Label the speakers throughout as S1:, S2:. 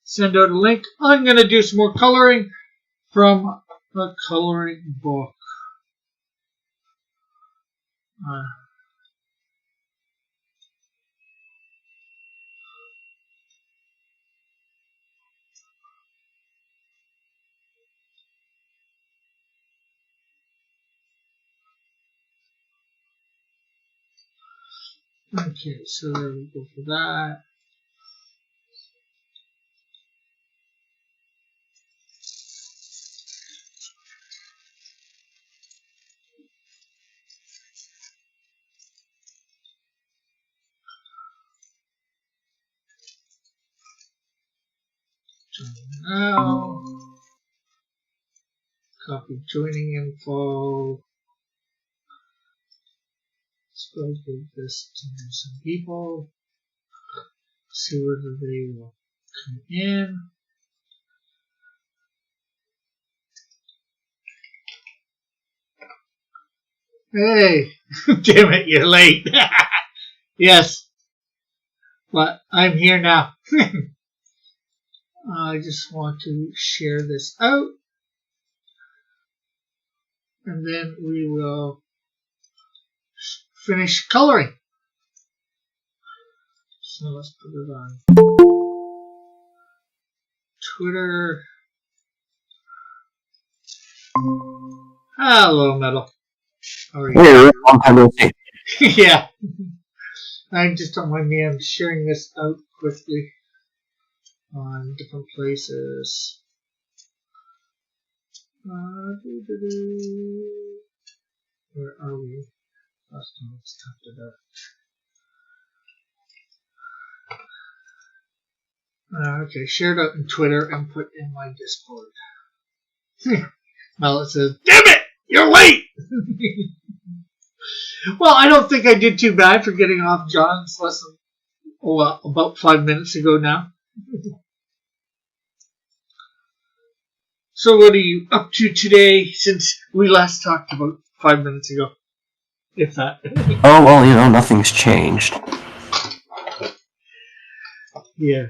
S1: send out a link. I'm going to do some more coloring from the coloring book. Okay, so there we go for that. Join now. Copy joining info. Let's go give this to some people. See whether they will come in. Hey, damn it, you're late. Yes, but I'm here now. I just want to share this out, and then we will finish coloring. So let's put it on Twitter. Hello, Metal. How are you?
S2: Hey, long time no see.
S1: Yeah. I just don't mind me. I'm sharing this out quickly on different places. Where are we? Last time it's tapped it up. Okay, shared out in Twitter and put in my Discord. Well, it says, damn it! You're late! Well, I don't think I did too bad for getting off John's lesson about 5 minutes ago now. So what are you up to today since we last talked about 5 minutes ago? If that.
S2: Oh, well, nothing's changed.
S1: Yeah.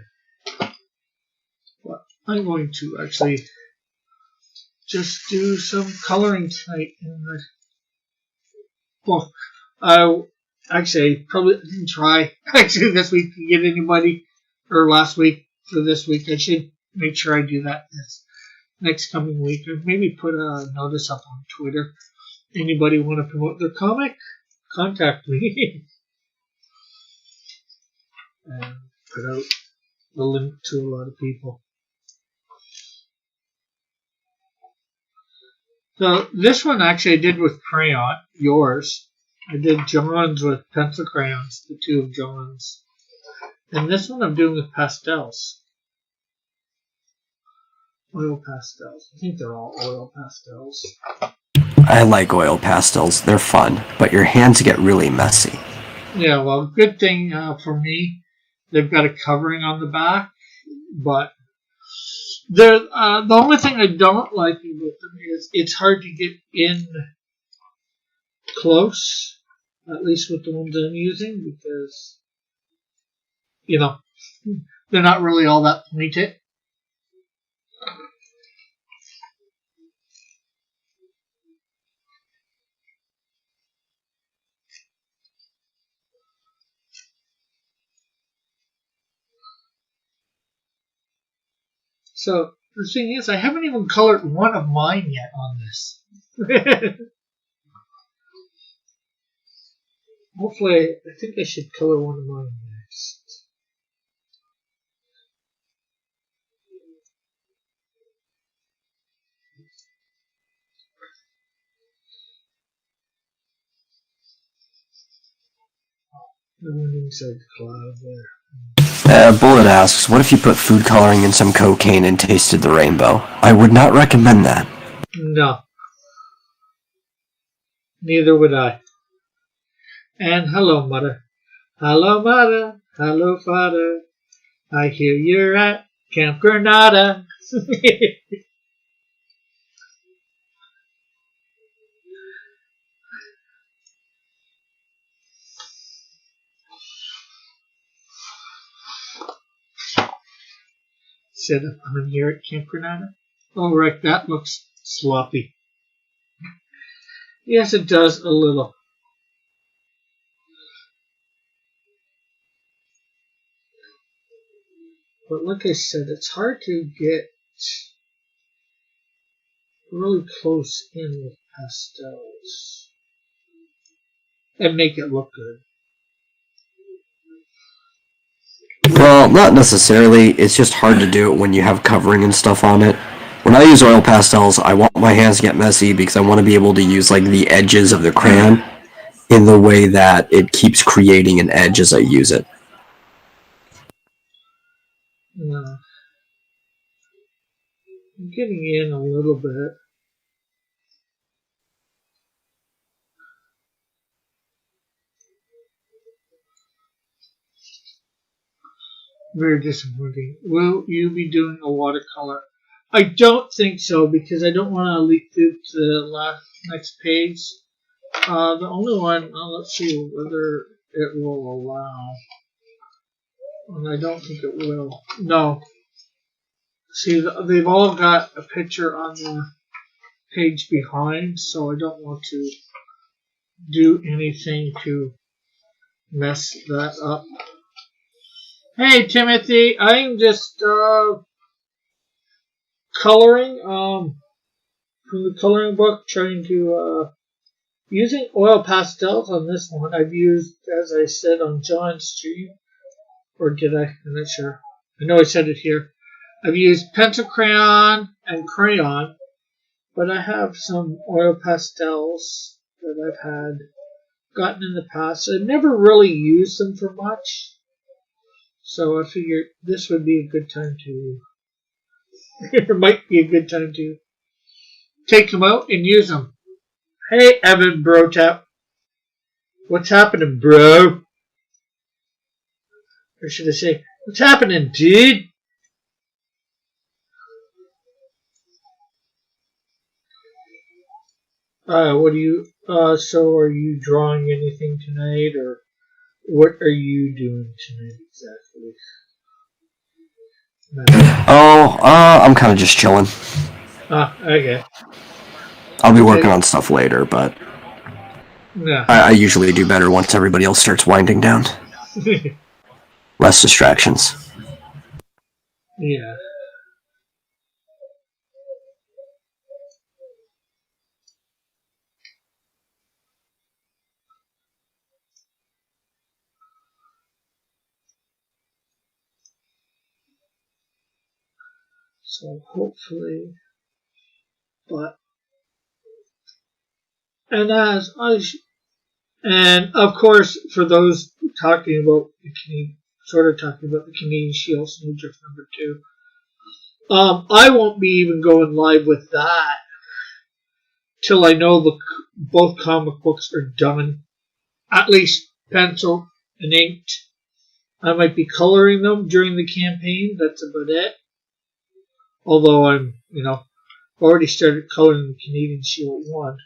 S1: Well, I'm going to actually just do some coloring tonight in the book. Actually, probably didn't try actually this week to get anybody, or last week for this week. I should make sure I do that this next coming week, or maybe put a notice up on Twitter. Anybody want to promote their comic? Contact me. And put out the link to a lot of people. So this one actually I did with crayon, yours. I did John's with pencil crayons, the two of John's. And this one I'm doing with pastels. Oil pastels. I think they're all oil pastels.
S2: I like oil pastels. They're fun, but your hands get really messy.
S1: Yeah, well, good thing for me, they've got a covering on the back, but the only thing I don't like about them is it's hard to get in close, at least with the ones I'm using, because, they're not really all that pointed. So the thing is, I haven't even colored one of mine yet on this. Hopefully, I think I should color one of mine next. The one inside the cloud there.
S2: Bullet asks, what if you put food coloring in some cocaine and tasted the rainbow? I would not recommend that.
S1: No. Neither would I. And hello, Mother. Hello, Mother. Hello, Father. I hear you're at Camp Granada. said I'm here at Camp Granada. Oh, Rick, that looks sloppy. Yes, it does a little. But like I said, it's hard to get really close in with pastels and make it look good.
S2: Well, not necessarily. It's just hard to do it when you have covering and stuff on it. When I use oil pastels, I want my hands to get messy because I want to be able to use like the edges of the crayon in the way that it keeps creating an edge as I use it.
S1: Yeah. I'm getting in a little bit. Very disappointing. Will you be doing a watercolor? I don't think so because I don't want to leap through to the next page. The only one, let's see whether it will allow. And I don't think it will. No. See, they've all got a picture on the page behind, so I don't want to do anything to mess that up. Hey, Timothy, I'm just coloring from the coloring book, trying to using oil pastels on this one. I've used, as I said on John's stream, or did I? I'm not sure. I know I said it here. I've used pencil crayon and crayon, but I have some oil pastels that I've had gotten in the past. I've never really used them for much, so I figured this would be a good time to. It might be a good time to take them out and use them. Hey, Evan Brotap. What's happening, bro? Or should I say, what's happening, dude? What do you, so are you drawing anything tonight, or what are you doing tonight exactly?
S2: Oh, I'm kind of just chilling.
S1: Okay.
S2: I'll be working on stuff later, but
S1: yeah.
S2: I usually do better once everybody else starts winding down. Less distractions.
S1: Yeah. So hopefully, but and and of course for those talking about the Canadian Shield Snowdrift #2, I won't be even going live with that till I know both comic books are done, at least pencil and inked. I might be coloring them during the campaign. That's about it. Although I'm, already started coloring the Canadian Shield 1.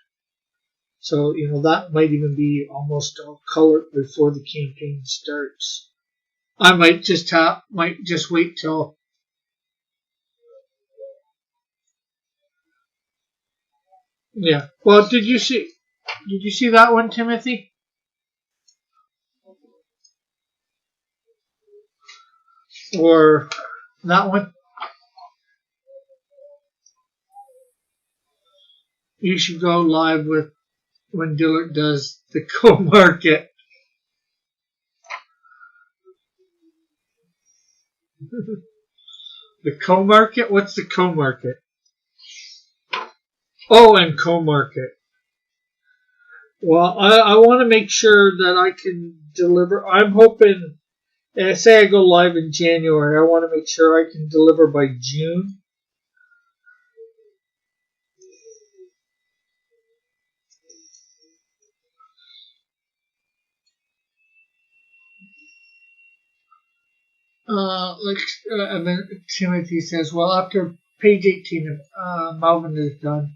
S1: So, that might even be almost all colored before the campaign starts. I might just wait till yeah. Well, did you see that one, Timothy? Or that one? You should go live with when Dillard does the co-market. The co-market? What's the co-market? Oh, and co-market. Well, I want to make sure that I can deliver. I'm hoping, say I go live in January, I want to make sure I can deliver by June. Timothy says, well, after page 18 of Melvin is done,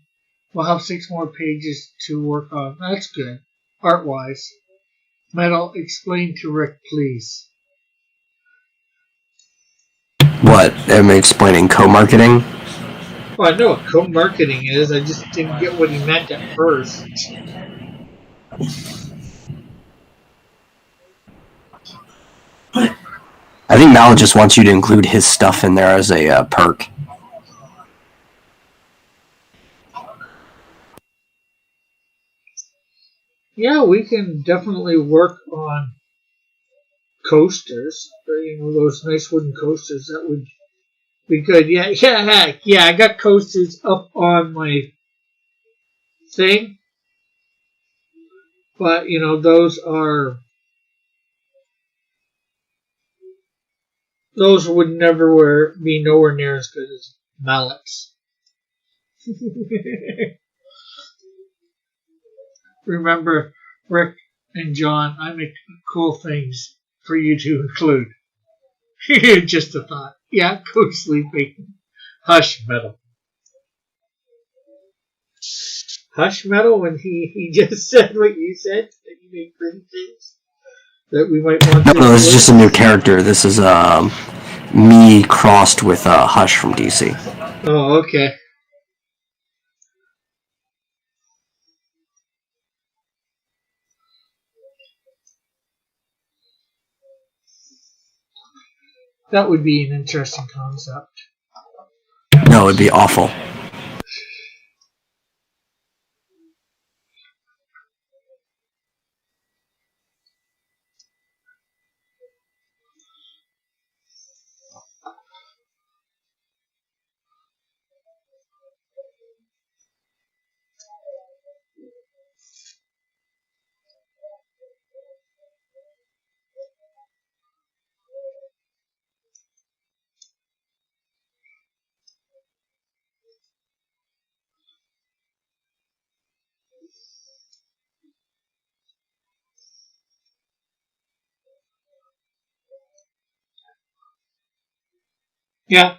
S1: we'll have 6 more pages to work on. That's good, art-wise. Metal, explain to Rick, please.
S2: What What? Am I explaining co-marketing?
S1: Well, I know what co-marketing is. I just didn't get what he meant at first.
S2: I think Mallet just wants you to include his stuff in there as a perk.
S1: Yeah, we can definitely work on coasters. Those nice wooden coasters. That would be good. Yeah, heck, yeah. I got coasters up on my thing, but those would never be nowhere near as good as Mallet's. Remember, Rick and John, I make cool things for you to include. Just a thought. Yeah, go sleeping. Hush metal. Hush metal when he just said what you said, that you make pretty things that we might want to.
S2: No, this is just a new character. This is me crossed with Hush from DC.
S1: Oh, okay. That would be an interesting concept.
S2: No, it'd be awful.
S1: Yeah.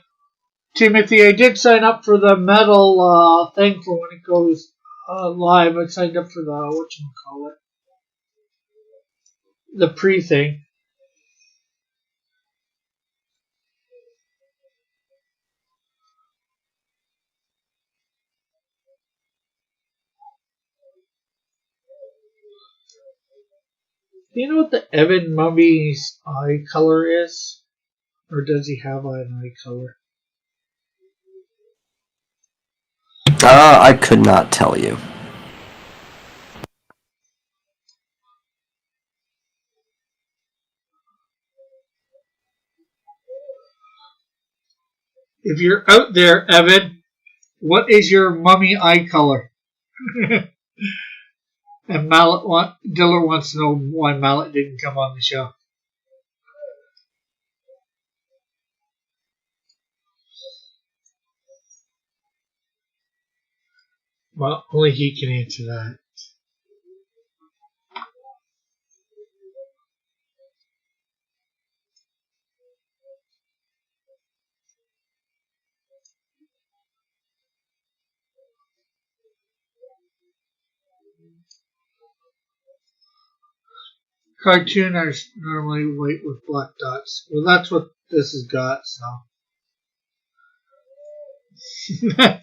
S1: Timothy, I did sign up for the metal thing for when it goes live. I signed up for the, whatchamacallit, the pre-thing. Do you know what the Evan Mummy's eye color is? Or does he have an eye color?
S2: I could not tell you.
S1: If you're out there, Evan, what is your mummy eye color? And Diller wants to know why Mallet didn't come on the show. Well, only he can answer that. Cartooners normally white with black dots. Well, that's what this has got, so.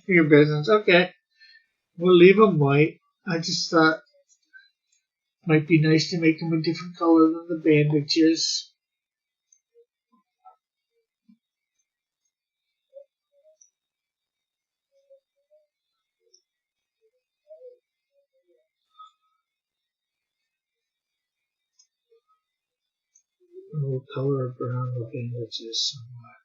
S1: Your business. Okay. We'll leave them white. I just thought it might be nice to make them a different color than the bandages. We'll color brown the bandages somewhat.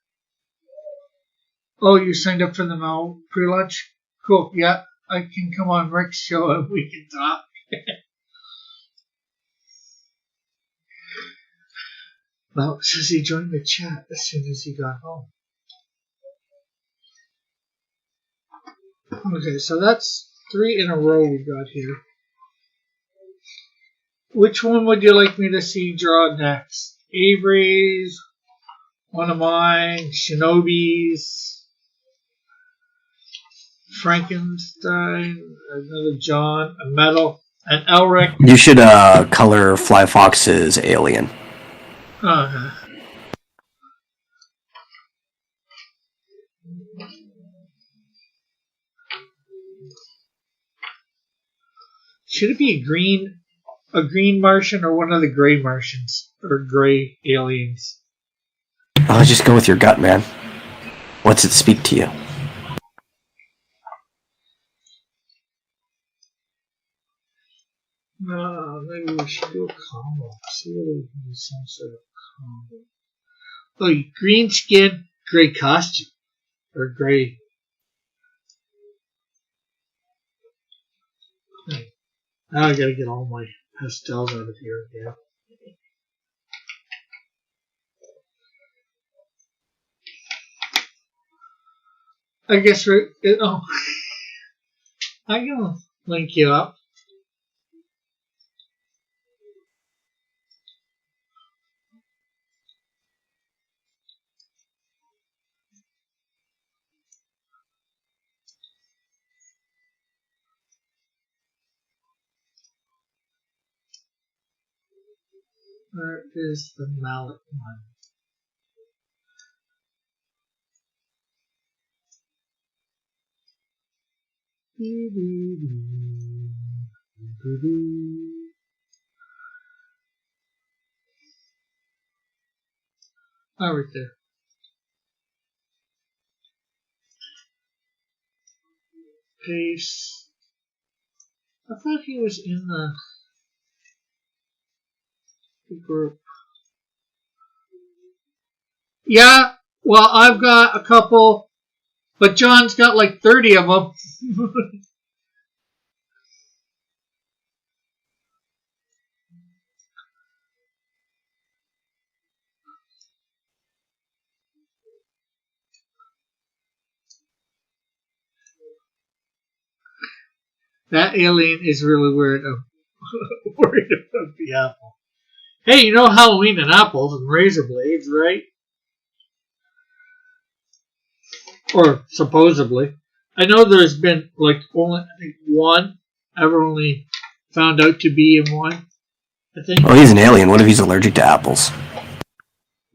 S1: Oh, you signed up for the Mal pre-lunch? Cool. Yeah, I can come on Rick's show and we can talk. Well, it says he joined the chat as soon as he got home. Okay, so that's 3 in a row we got here. Which one would you like me to see draw next? Avery's, one of mine, Shinobi's, Frankenstein, another John, a metal, an Elric.
S2: You should color Fly Fox's alien.
S1: Should it be a green Martian or one of the gray Martians or gray aliens?
S2: I'll just go with your gut, man. What's it speak to you?
S1: Maybe we should do a combo. See whether we can do some sort of combo. Oh, green skin, gray costume. Or gray. Now I gotta get all my pastels out of here again. I guess I'm gonna link you up. Where is the mallet one? Oh, right there. Paste. I thought he was in the group. Yeah, well, I've got a couple, but John's got like 30 of them. That alien is really weird. I'm worried about the apple. Hey, you know Halloween and apples and razor blades, right? Or supposedly. I know there's been like only I think one ever only found out to be in one. I think.
S2: Oh, he's an alien. What if he's allergic to apples?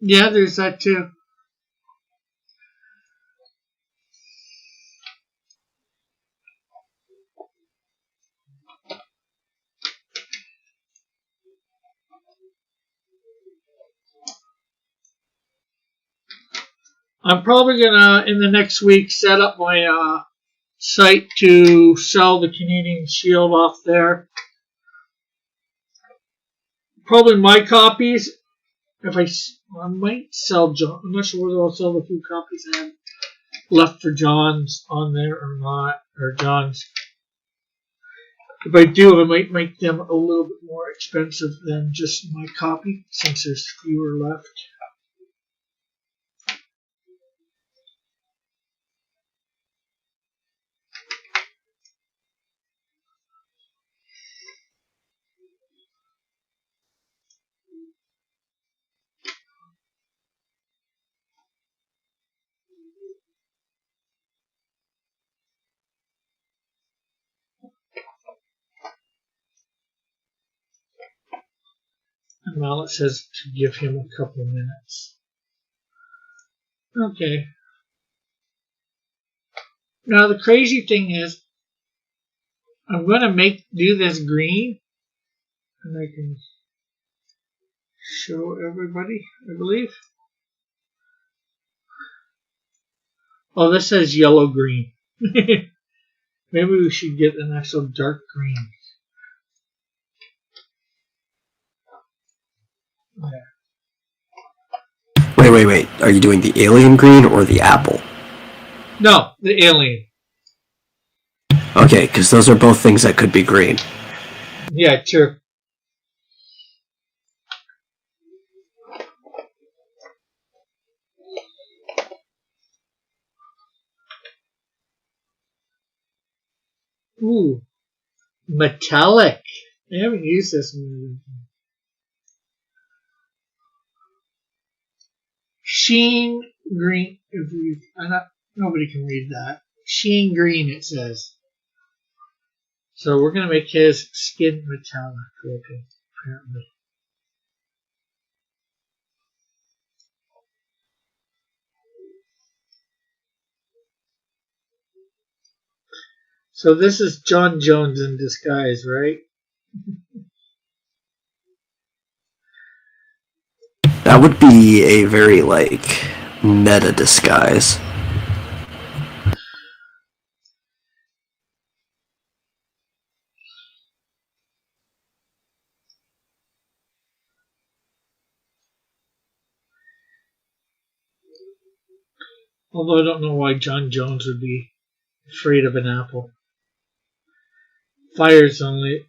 S1: Yeah, there's that too. I'm probably gonna in the next week set up my site to sell the Canadian Shield off there. Probably my copies. If I might sell John. I'm not sure whether I'll sell the few copies I have left for John's on there or not, or John's. If I do, I might make them a little bit more expensive than just my copy, since there's fewer left. And now it says to give him a couple of minutes. Okay. Now the crazy thing is, I'm going to do this green, and I can show everybody, I believe. Oh, this says yellow green. Maybe we should get an actual dark green.
S2: Wait. Are you doing the alien green or the apple?
S1: No, the alien.
S2: Okay, because those are both things that could be green.
S1: Yeah, sure. Ooh, metallic. I haven't used this one. Sheen green. Nobody can read that. Sheen green, it says. So we're gonna make his skin metallic looking, apparently. So this is John Jones in disguise, right?
S2: That would be a very, like, meta disguise.
S1: Although I don't know why John Jones would be afraid of an apple. Fire is apparently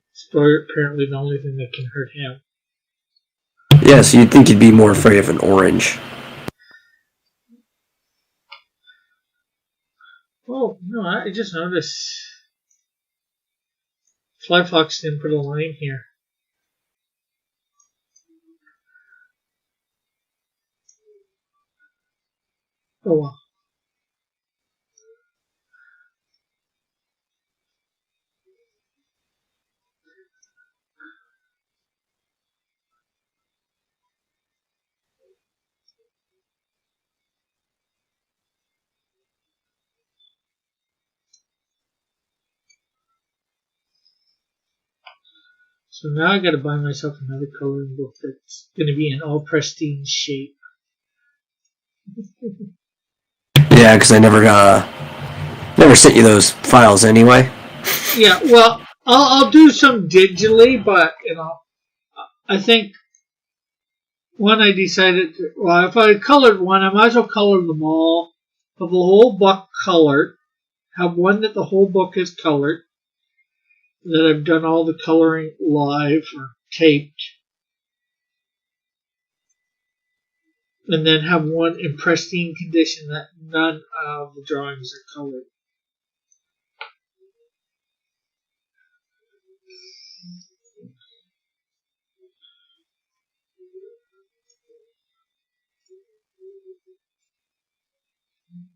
S1: the only thing that can hurt him.
S2: Yeah, so you'd think you'd be more afraid of an orange.
S1: Oh, no, I just noticed Flyfox didn't put a line here. Oh well. So now I gotta buy myself another coloring book that's gonna be in all pristine shape.
S2: Yeah, because I never sent you those files anyway.
S1: Yeah, well, I'll do some digitally, but I think when I decided to, well, if I colored one, I might as well color them all, have the whole book colored, have one that the whole book is colored, that I've done all the coloring live or taped, and then have one in pristine condition that none of the drawings are colored.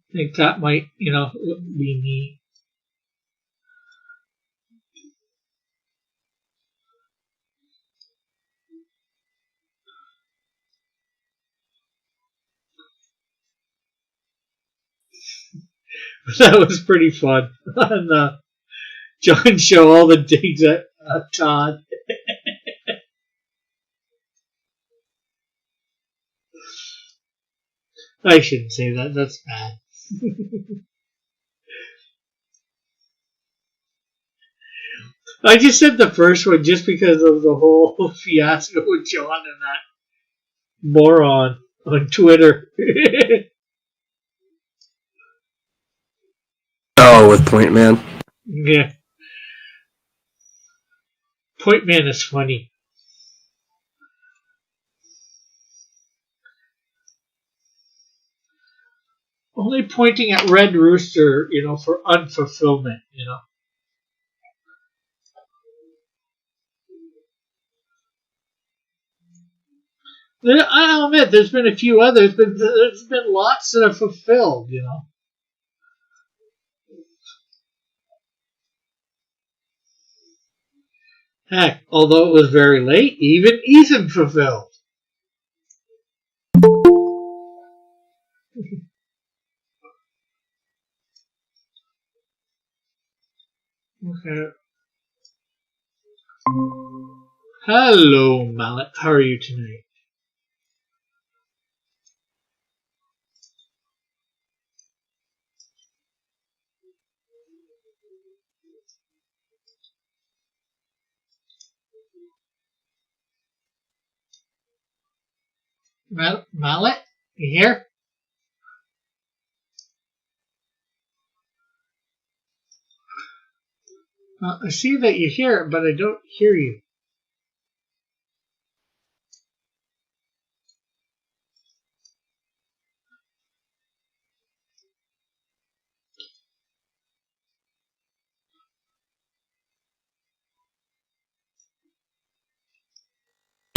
S1: I think that might, be neat. That was pretty fun on the John show. All the digs at Todd. I shouldn't say that. That's bad. I just said the first one just because of the whole fiasco with John and that moron on Twitter.
S2: Oh, with Point Man.
S1: Yeah, Point Man is funny. Only pointing at Red Rooster, for unfulfillment, I'll admit, there's been a few others, but there's been lots that are fulfilled, Heck, although it was very late, even Ethan fulfilled. Okay. Hello, Mallet. How are you tonight? Mallet? You here? I see that you hear it, but I don't hear you.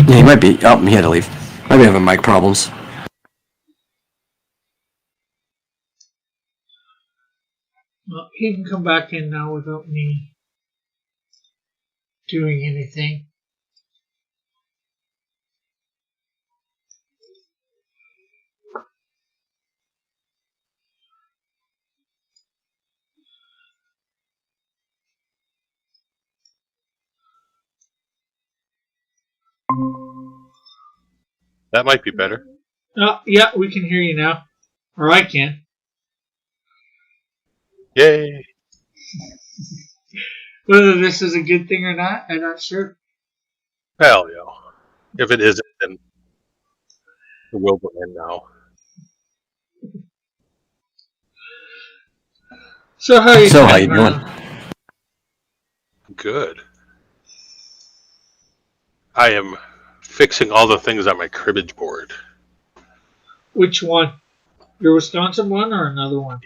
S2: Yeah, he might be. Oh, he had to leave. Might be having mic problems.
S1: Well, he can come back in now without me doing anything.
S3: That might be better.
S1: Yeah, we can hear you now. Or I can.
S3: Yay!
S1: Whether this is a good thing or not, I'm not sure.
S3: Hell yeah. If it isn't, then the world will end now.
S1: So how you
S2: So, how
S1: doing,
S2: you doing?
S1: Vernon?
S3: Good. I am fixing all the things on my cribbage board.
S1: Which one? Your Wisconsin one or another one?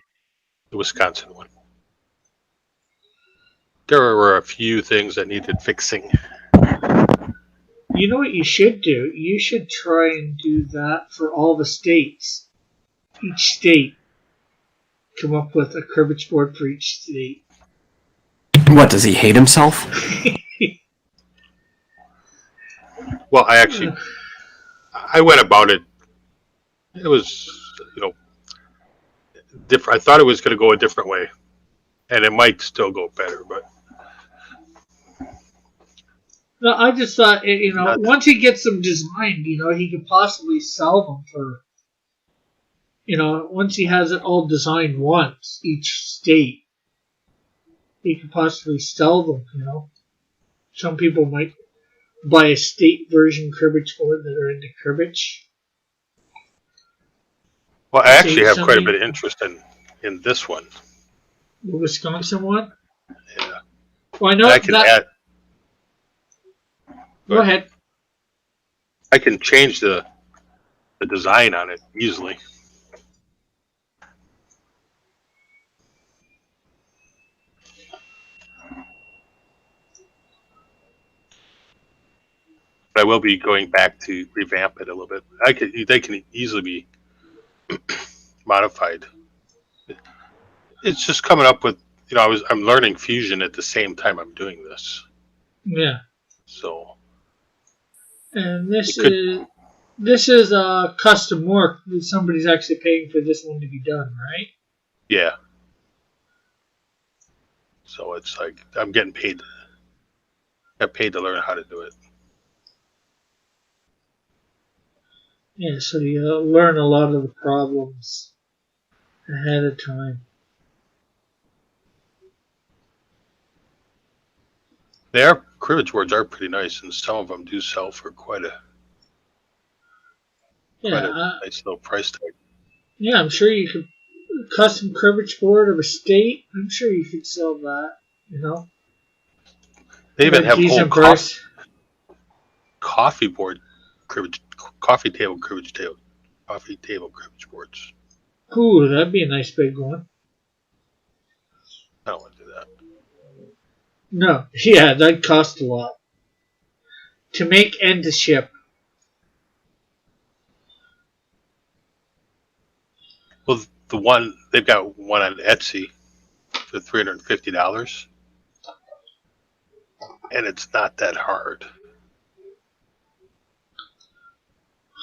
S3: The Wisconsin one. There were a few things that needed fixing.
S1: You know what you should do? You should try and do that for all the states. Each state. Come up with a cribbage board for each state.
S2: What, does he hate himself?
S3: Well, I went about it. It was, different. I thought it was going to go a different way, and it might still go better. But
S1: No, I just thought,
S3: Not-
S1: once he gets them designed, he could possibly sell them for, once he has it all designed once, each state, he could possibly sell them, Some people might buy a state version cribbage board that are into cribbage.
S3: well, I actually have quite a
S1: something-
S3: bit of interest in this one.
S1: The Wisconsin one?
S3: Yeah,
S1: Well, I know
S3: I can
S1: that.
S3: add.
S1: Go ahead.
S3: I can change the design on it easily. But I will be going back to revamp it a little bit. They can easily be modified. It's just coming up with, I'm learning Fusion at the same time I'm doing this.
S1: Yeah.
S3: So
S1: And this
S3: It could-
S1: is custom work. Somebody's actually paying for this one to be done, right?
S3: yeah. So it's like I'm getting paid. Got paid to learn how to do it.
S1: Yeah, so you learn a lot of the problems ahead of time.
S3: Cribbage boards are pretty nice, and some of them do sell for quite a
S1: Yeah,
S3: nice little price tag.
S1: yeah, I'm sure you could custom cribbage board of a state. I'm sure you could sell that.
S3: They even
S1: At a
S3: have whole
S1: decent price.
S3: coffee board cribbage, coffee table cribbage boards.
S1: Ooh, that'd be a nice big one.
S3: I don't want to do that.
S1: No, yeah, that'd cost a lot to make and to ship.
S3: Well, they've got one on Etsy for $350, and it's not that hard.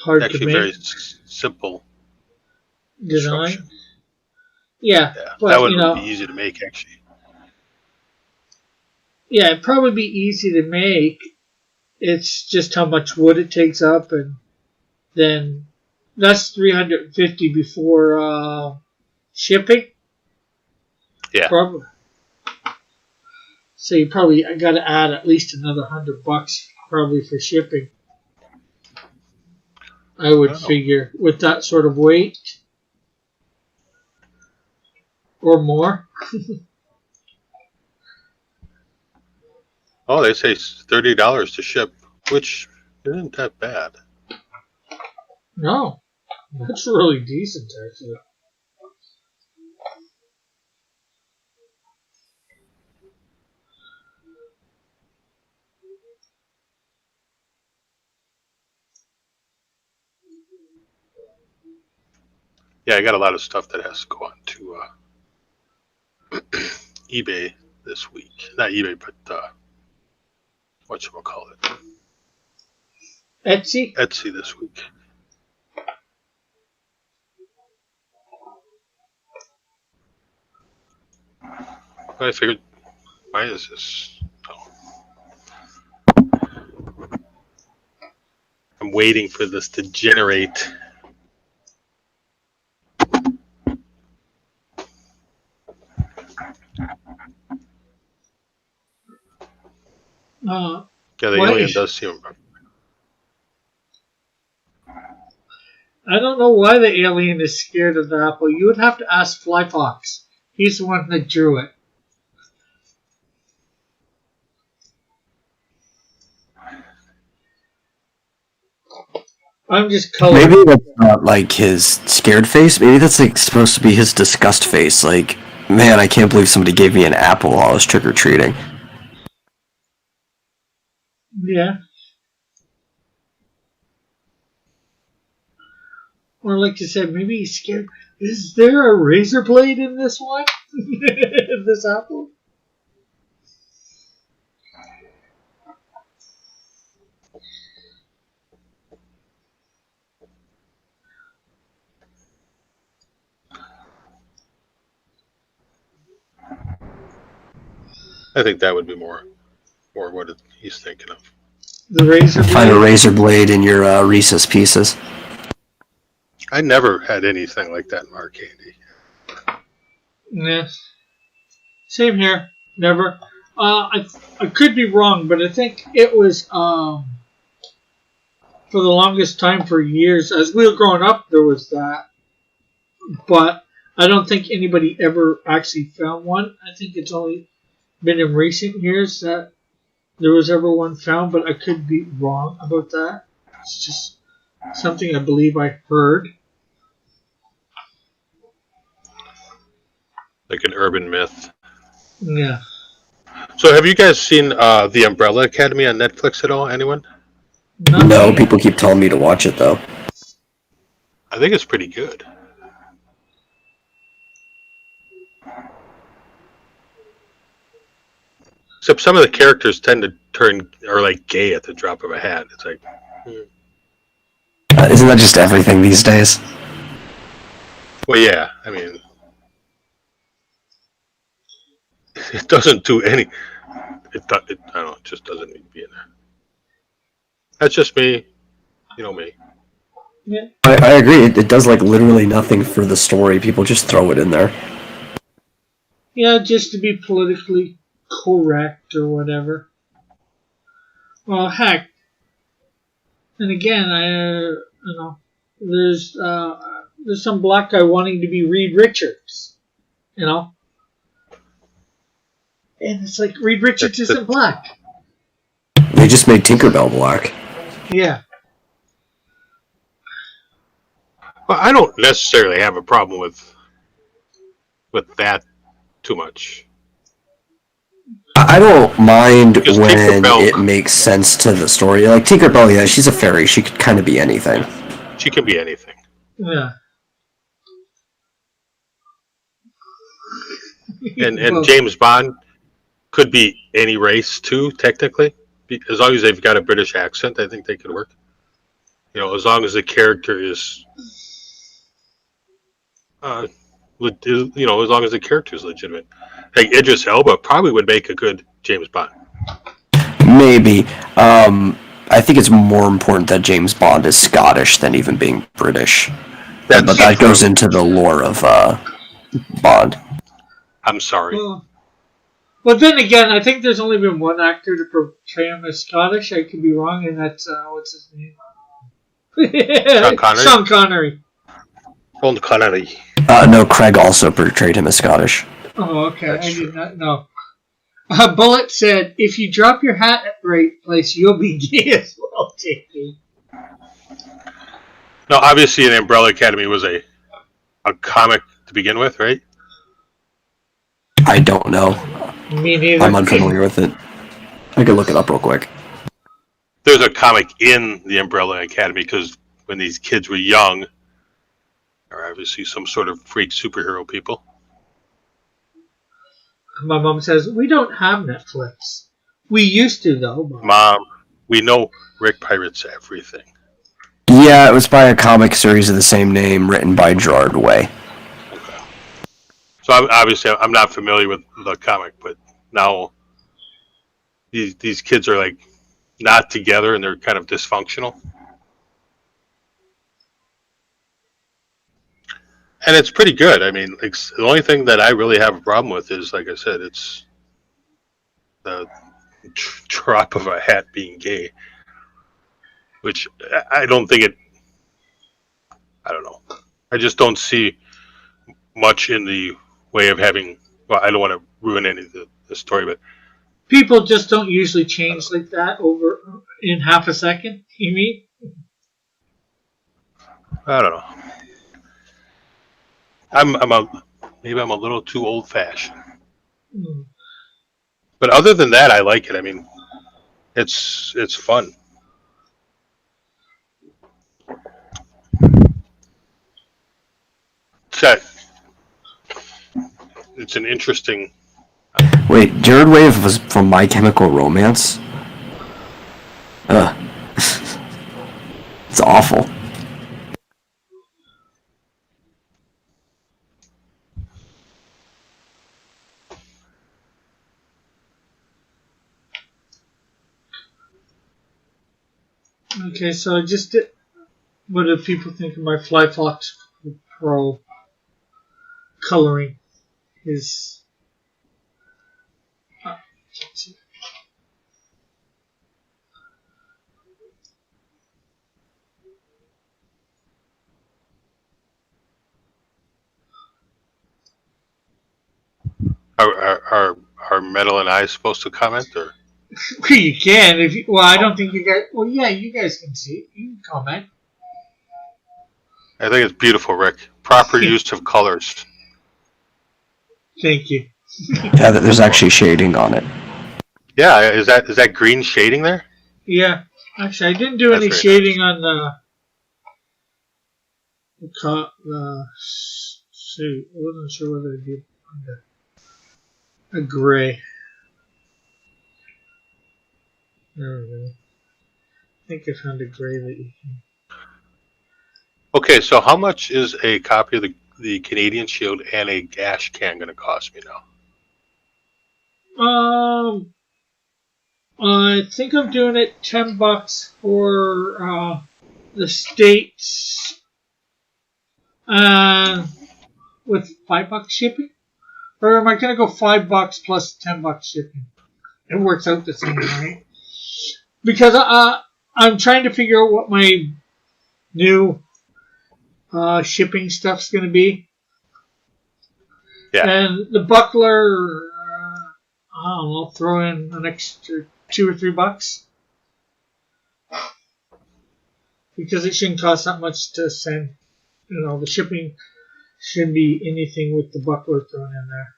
S1: Hard
S3: It's
S1: to
S3: actually
S1: make.
S3: very simple
S1: Design.
S3: construction.
S1: Yeah,
S3: Yeah,
S1: but
S3: that one would be easy to make actually.
S1: yeah, it'd probably be easy to make. It's just how much wood it takes up, and then that's $350 before shipping.
S3: Yeah.
S1: Probably. So you probably got to add at least another $100 probably for shipping. I would
S3: Wow.
S1: figure with that sort of weight or more.
S3: Oh, they say it's $30 to ship, which isn't that bad.
S1: No, that's really decent actually.
S3: Yeah, I got a lot of stuff that has to go on to eBay this week. Not eBay, but whatchamacallit?
S1: Etsy?
S3: Etsy this week. I figured, why is this? Oh. I'm waiting for this to generate.
S1: Uh,
S3: Yeah, the
S1: Why
S3: alien
S1: is-
S3: does seem.
S1: I don't know why the alien is scared of the apple. You would have to ask Fly Fox. He's the one that drew it. I'm just coloring.
S2: Maybe that's not like his scared face. Maybe that's like supposed to be his disgust face. Like, man, I can't believe somebody gave me an apple while I was trick or treating.
S1: Yeah. Or like you said, maybe he's scared. Is there a razor blade in this one? This apple?
S3: I think that would be more what he's thinking of.
S1: The razor
S2: Find a
S1: blade?
S2: razor blade in your Reese's Pieces.
S3: I never had anything like that in our candy.
S1: Yeah. Same here. Never. I could be wrong, but I think it was for the longest time, for years, as we were growing up, there was that. But I don't think anybody ever actually found one. I think it's only been in recent years that there was ever one found, but I could be wrong about that. It's just something I believe I heard.
S3: Like an urban myth.
S1: Yeah.
S3: So have you guys seen The Umbrella Academy on Netflix at all? Anyone?
S2: No, people keep telling me to watch it though.
S3: I think it's pretty good. Except some of the characters tend to turn or like gay at the drop of a hat. It's like,
S2: Isn't that just everything these days?
S3: well, yeah. I mean, it doesn't do any. I don't know. It just doesn't need to be in there. That's just me. You know me.
S1: Yeah.
S2: I agree. It does like literally nothing for the story. People just throw it in there.
S1: Yeah, just to be politically correct or whatever. Well, heck. And again, there's some black guy wanting to be Reed Richards, and it's like Reed Richards isn't black.
S2: They just made Tinkerbell black.
S1: Yeah.
S3: Well, I don't necessarily have a problem with that too much.
S2: I don't mind
S3: Because
S2: when
S3: Tinkerbell-
S2: it makes sense to the story. Like Tinkerbell, yeah, she's a fairy. She could kind of be anything.
S3: She can be anything.
S1: Yeah.
S3: And
S1: Well,
S3: James Bond could be any race too, technically. As long as they've got a British accent, I think they could work. As long as the character is, as long as the character is legitimate. Like Idris Elba probably would make a good James Bond.
S2: Maybe. I think it's more important that James Bond is Scottish than even being British. But that goes into the lore of Bond.
S3: I'm sorry.
S1: Well, then again, I think there's only been one actor to portray him as Scottish. I could be wrong, and that's what's his name?
S3: Sean Connery?
S1: Sean Connery.
S3: Sean Connery.
S2: No, Craig also portrayed him as Scottish.
S1: Oh, okay.
S3: That's
S1: I
S3: true.
S1: did not know. Bullet said, "If you drop your hat at the right place, you'll be gay as well, JP."
S3: No, obviously, The Umbrella Academy was a comic to begin with, right?
S2: I don't know.
S1: Me neither.
S2: I'm unfamiliar with it. I could look it up real quick.
S3: There's a comic in The Umbrella Academy because when these kids were young, they're obviously some sort of freak superhero people.
S1: My mom says, "We don't have Netflix. We used to, though." Mom.
S3: Mom, we know Rick pirates everything.
S2: Yeah, it was by a comic series of the same name, written by Gerard Way.
S3: So I'm not familiar with the comic, but now these kids are like not together and they're kind of dysfunctional. And it's pretty good. I mean, like, the only thing that I really have a problem with is, like I said, it's the drop of a hat being gay, which I don't think it. I don't know. I just don't see much in the way of having. Well, I don't want to ruin any of the story, but
S1: People just don't usually change like that over in half a second. You mean?
S3: I don't know. Maybe I'm a little too old fashioned.
S1: Hmm.
S3: But other than that, I like it. I mean, it's fun. It's an interesting.
S2: Wait, Jared Wave was from My Chemical Romance? Ugh. It's awful.
S1: Okay, so I just did. What do people think of my Flyfox Pro coloring? His. Can't see.
S3: Are Metal and I supposed to comment or?
S1: Well, you can if you. Well, I don't think you guys. Well, yeah, you guys can see it. You can comment.
S3: I think it's beautiful, Rick. Proper use of colors.
S1: Thank you.
S2: Yeah, there's actually shading on it.
S3: Yeah, is that green shading there?
S1: Yeah, actually, I didn't do
S3: That's
S1: any
S3: very
S1: shading on the suit. I wasn't sure whether I did a gray. There we go. I think I found a gray that you can.
S3: Okay, so how much is a copy of the Canadian Shield and a ash can going to cost me now?
S1: I think I'm doing it $10 for the States, with $5 shipping, or am I gonna go $5 plus $10 shipping? It works out the same, right? Because I'm trying to figure out what my new shipping stuff's gonna be.
S3: Yeah.
S1: And the buckler, I'll throw in an extra $2 or $3 because it shouldn't cost that much to send. You know, the shipping shouldn't be anything with the buckler thrown in there.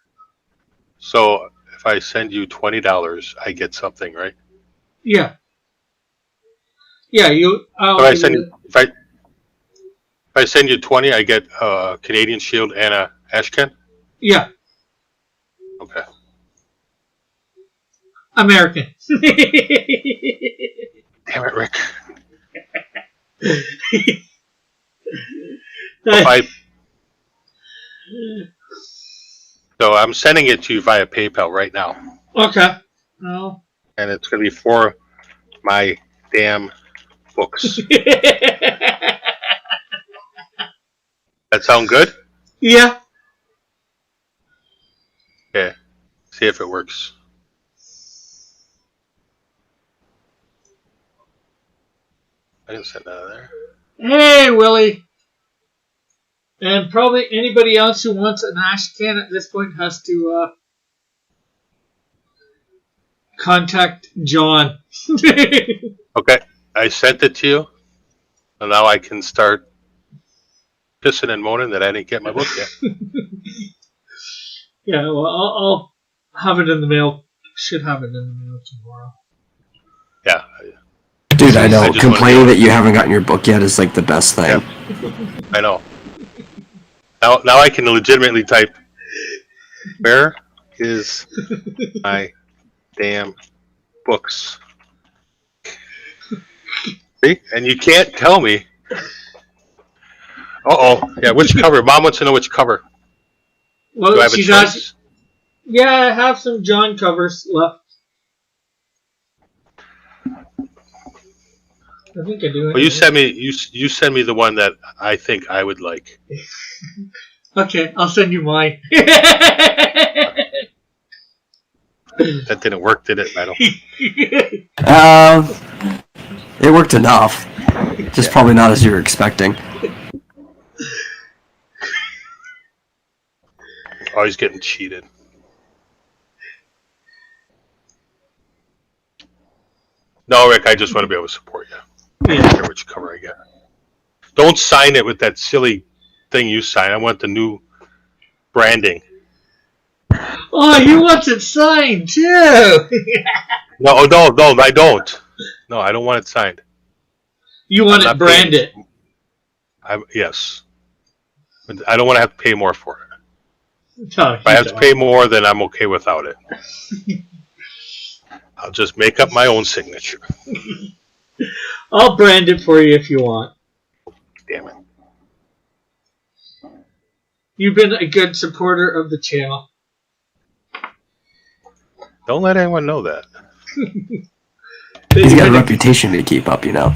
S3: So if I send you $20, I get something, right?
S1: Yeah. Yeah, you.
S3: If I send you 20, I get a Canadian Shield and a ash can.
S1: Yeah,
S3: Okay.
S1: American.
S3: Damn it, Rick. So I'm sending it to you via PayPal right now,
S1: Okay. Well.
S3: and it's going to be for my damn books. That sound good?
S1: Yeah.
S3: Okay. See if it works. I can send that out of there.
S1: Hey, Willie. And probably anybody else who wants an ash can at this point has to contact John.
S3: Okay. I sent it to you, and now I can start pissing and moaning that I didn't get my book yet.
S1: Yeah, well, I'll have it in the mail. Should have it in the mail tomorrow.
S3: Yeah.
S2: Dude, I know.
S3: I just
S2: Complaining that you haven't gotten your book yet is like the best thing.
S3: Yeah. I know. Now I can legitimately type, where is my damn books? See? And you can't tell me. Uh-oh. Yeah, which cover? Mom wants to know which cover.
S1: Well,
S3: Do I have a
S1: she's
S3: choice?
S1: asked. Yeah, I have some John covers left. I think I do.
S3: Well, you send me the one that I think I would like.
S1: Okay, I'll send you mine.
S3: That didn't work, did it, Metal?
S2: It worked enough. Just probably not as you were expecting.
S3: Oh, he's getting cheated. No, Rick, I just want to be able to support you. I don't care which cover I get. Don't sign it with that silly thing you sign. I want the new branding.
S1: Oh, he wants it signed too.
S3: No, I don't. No, I don't want it signed.
S1: You want it branded?
S3: Yes. But I don't want to have to pay more for it.
S1: No,
S3: If I have to pay more, then I'm okay without it. I'll just make up my own signature.
S1: I'll brand it for you if you want.
S3: Damn it.
S1: You've been a good supporter of the channel.
S3: Don't let anyone know that.
S2: He's got a reputation to keep up, you know.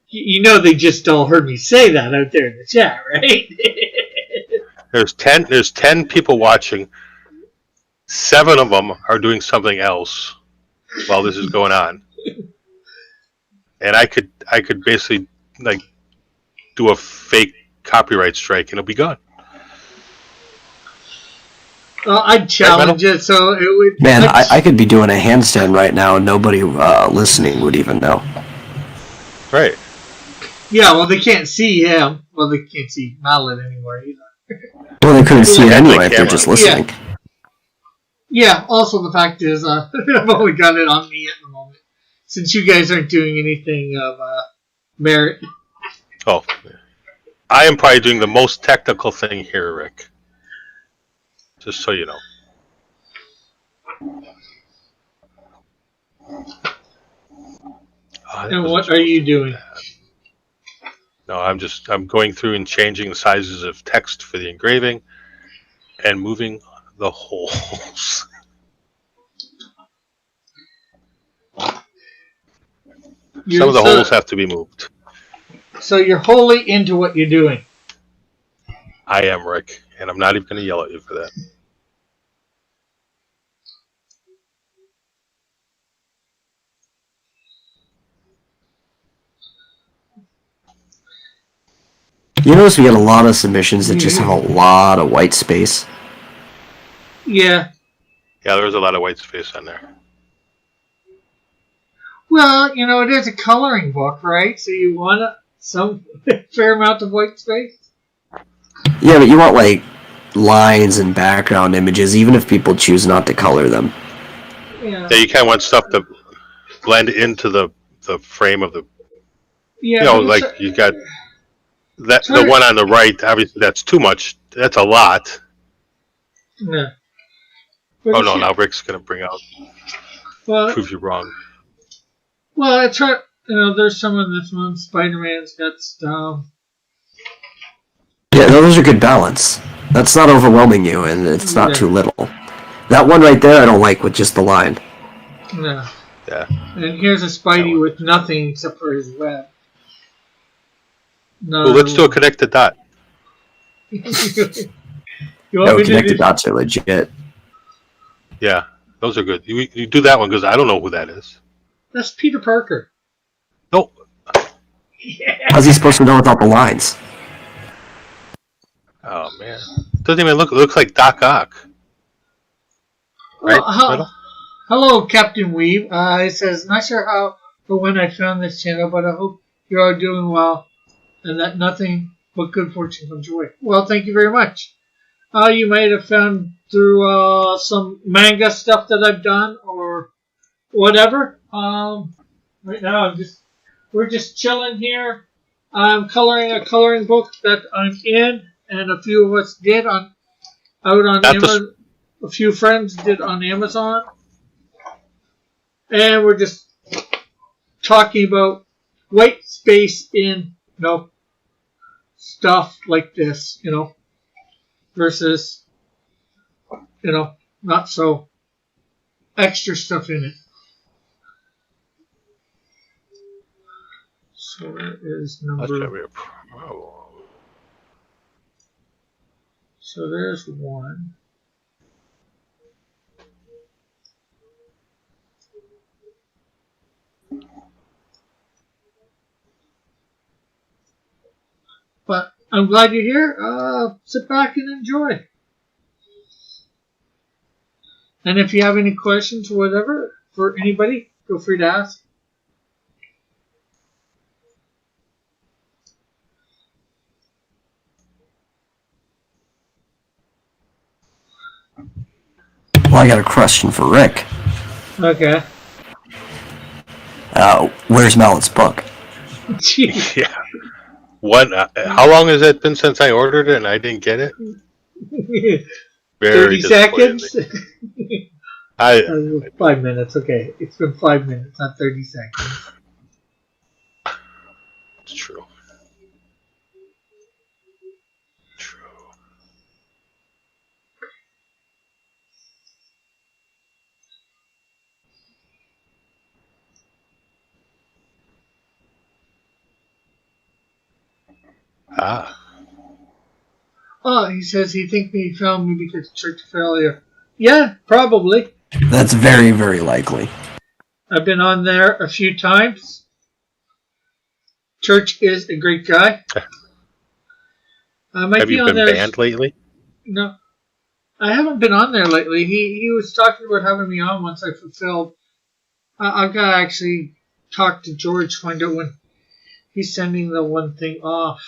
S1: You know they just all heard me say that out there in the chat, right?
S3: There's 10 people watching. 7 of them are doing something else while this is going on. And I could basically like do a fake copyright strike and it'll be gone.
S1: Well, I'd challenge it so it would.
S2: Man, I could be doing a handstand right now and nobody listening would even know.
S3: Right.
S1: Yeah, well, they can't see him. Well, they can't see Mallet anymore either.
S2: Well, they couldn't see it
S3: Yeah,
S2: anyway if they're
S3: camera.
S2: just listening.
S1: Yeah, also the fact is, I've only got it on me at the moment. Since you guys aren't doing anything of merit.
S3: Oh. I am probably doing the most technical thing here, Rick. Just so you know.
S1: And what are you doing?
S3: No, I'm going through and changing the sizes of text for the engraving and moving the holes. Some of the holes have to be moved.
S1: So you're wholly into what you're doing.
S3: I am, Rick, and I'm not even going to yell at you for that.
S2: You notice we get a lot of submissions that just have a lot of white space.
S1: Yeah.
S3: Yeah, there was a lot of white space on there.
S1: Well, you know, it is a coloring book, right? So you want some fair amount of white space?
S2: Yeah, but you want, like, lines and background images, even if people choose not to color them.
S1: Yeah.
S3: Yeah, you kind of want stuff to blend into the frame of the...
S1: Yeah,
S3: you know, like you got... that the one on the right, obviously that's too much. That's a lot.
S1: Yeah.
S3: Oh no, now Rick's going to bring out...
S1: Well,
S3: prove you wrong.
S1: Well, it's hard. You know, there's some in this one. Spider-Man's got stuff.
S2: Yeah, those are good balance. That's not overwhelming you, and it's not too little. That one right there I don't like with just the line.
S1: Yeah.
S3: Yeah.
S1: And here's a Spidey with nothing except for his web. No.
S3: Well, let's do a connected dot.
S1: You
S2: No, connected dots are legit.
S3: Yeah, those are good. You do that one because I don't know who that is.
S1: That's Peter Parker.
S3: No.
S2: How's he supposed to know without the lines?
S3: Oh man, doesn't even look. It looks like Doc Ock. Right.
S1: Well, hello, Captain Weave. It says, not sure how or when I found this channel, but I hope you're all doing well and that nothing but good fortune comes your way. Well, thank you very much. You might have found through some manga stuff that I've done or whatever. Right now, we're just chilling here. I'm coloring a coloring book that I'm in, and a few of us did out on Amazon. A few friends did on Amazon, and we're just talking about white space in stuff like this, versus not so extra stuff in it. So that is
S3: That's gonna
S1: number.
S3: be a problem.
S1: So there's one. But I'm glad you're here. Sit back and enjoy. And if you have any questions or whatever for anybody, feel free to ask.
S2: Well, I got a question for Rick.
S1: Okay.
S2: Where's Mallet's book?
S3: Yeah. What? How long has it been since I ordered it and I didn't get it? Very
S1: 30 seconds?
S3: disappointing.
S1: 5 minutes, okay. It's been 5 minutes, not 30 seconds.
S3: It's true. True. Ah.
S1: Oh, he says he thinks he found me because of church failure. Yeah, probably.
S2: That's very, very likely.
S1: I've been on there a few times. Church is a great guy. I might
S3: Have
S1: be
S3: you
S1: on
S3: been
S1: there.
S3: banned lately?
S1: No, I haven't been on there lately. He was talking about having me on once I fulfilled. I've got to actually talk to George, find out when he's sending the one thing off.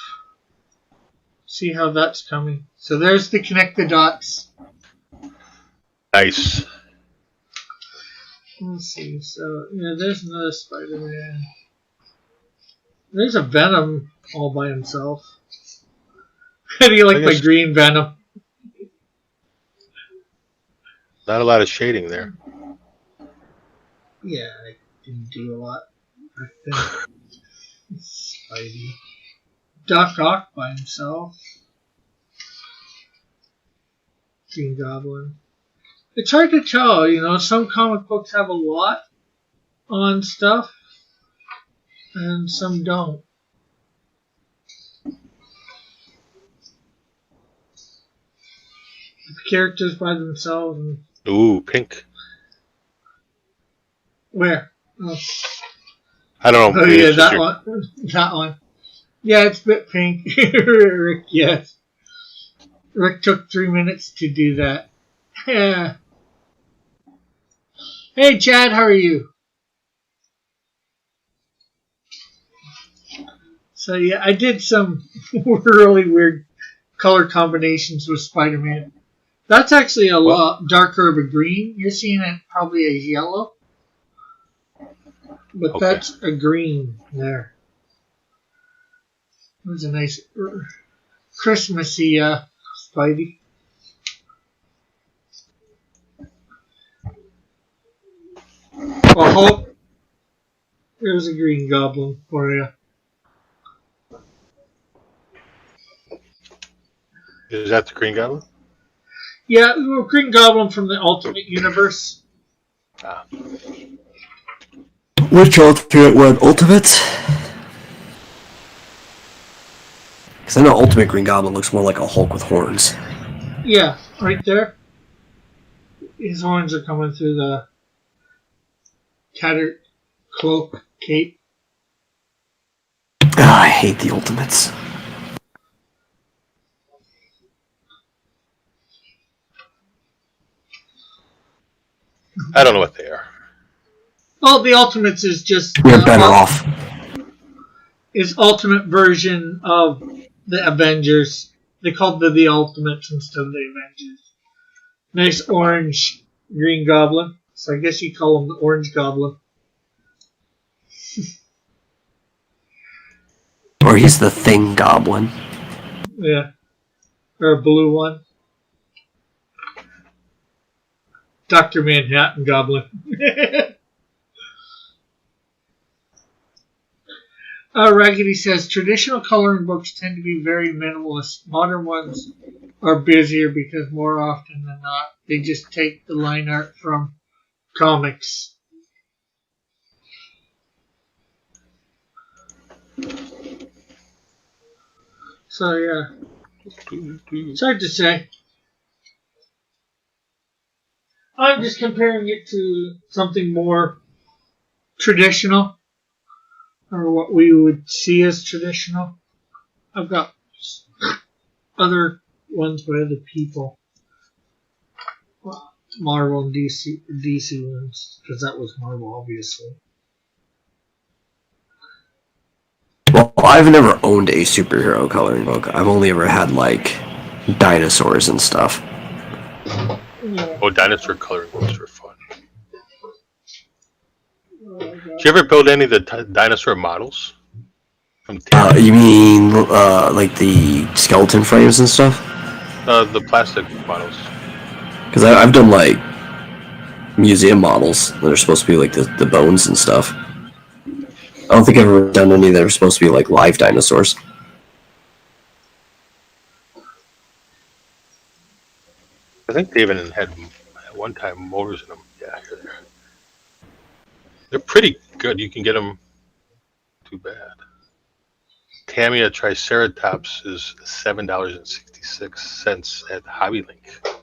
S1: See how that's coming. So there's the connect the dots.
S3: Nice.
S1: Let's see. So yeah, there's another Spider-Man. There's a Venom all by himself. How do you like my green Venom?
S3: Not a lot of shading there.
S1: Yeah, I didn't do a lot. I think Spidey. Doc Ock by himself. Green Goblin. It's hard to tell, you know. Some comic books have a lot on stuff, and some don't. Characters by themselves. And
S3: Ooh, pink.
S1: where? Oh,
S3: I don't know.
S1: oh
S3: maybe
S1: yeah,
S3: it's just
S1: that
S3: your-
S1: one. That one. Yeah, it's a bit pink. Rick, yes. Rick took 3 minutes to do that. Yeah. Hey, Chad, how are you? So yeah, I did some really weird color combinations with Spider-Man. That's actually a lot darker of a green. You're seeing it probably as yellow. But
S3: Okay.
S1: that's a green there. It was a nice Christmassy Spidey. Well, hope there's a Green Goblin for you.
S3: Is that the Green Goblin?
S1: Yeah, Green Goblin from the Ultimate Universe.
S3: Ah.
S2: Which alternate one? Ultimate? Because I know Ultimate Green Goblin looks more like a Hulk with horns.
S1: Yeah, right there. His horns are coming through the tattered cloak cape.
S2: I hate the Ultimates.
S3: I don't know what they are.
S1: Well, the Ultimates is just
S2: We're better off.
S1: Is ultimate version of the Avengers. They called the Ultimates instead of the Avengers. Nice orange Green Goblin. So I guess you call him the Orange Goblin.
S2: Or he's the Thing Goblin.
S1: Yeah. Or a blue one. Dr. Manhattan Goblin. Raggedy says, traditional coloring books tend to be very minimalist. Modern ones are busier because more often than not, they just take the line art from comics. So yeah. It's hard to say. I'm just comparing it to something more traditional, or what we would see as traditional. I've got other ones by other people. Marvel and DC ones, because that was Marvel, obviously.
S2: Well, I've never owned a superhero coloring book. I've only ever had like dinosaurs and stuff.
S1: Yeah.
S3: Oh, dinosaur coloring books were fun. Did you ever build any of the dinosaur models from Tammy?
S2: You mean like the skeleton frames and stuff?
S3: The plastic models.
S2: Because I've done like museum models that are supposed to be like the bones and stuff. I don't think I've ever done any that are supposed to be like live dinosaurs.
S3: I think they even had at one time motors in them. Yeah, here they are. They're pretty good. You can get them. Too bad. Tamiya Triceratops is $7.66 at HobbyLink.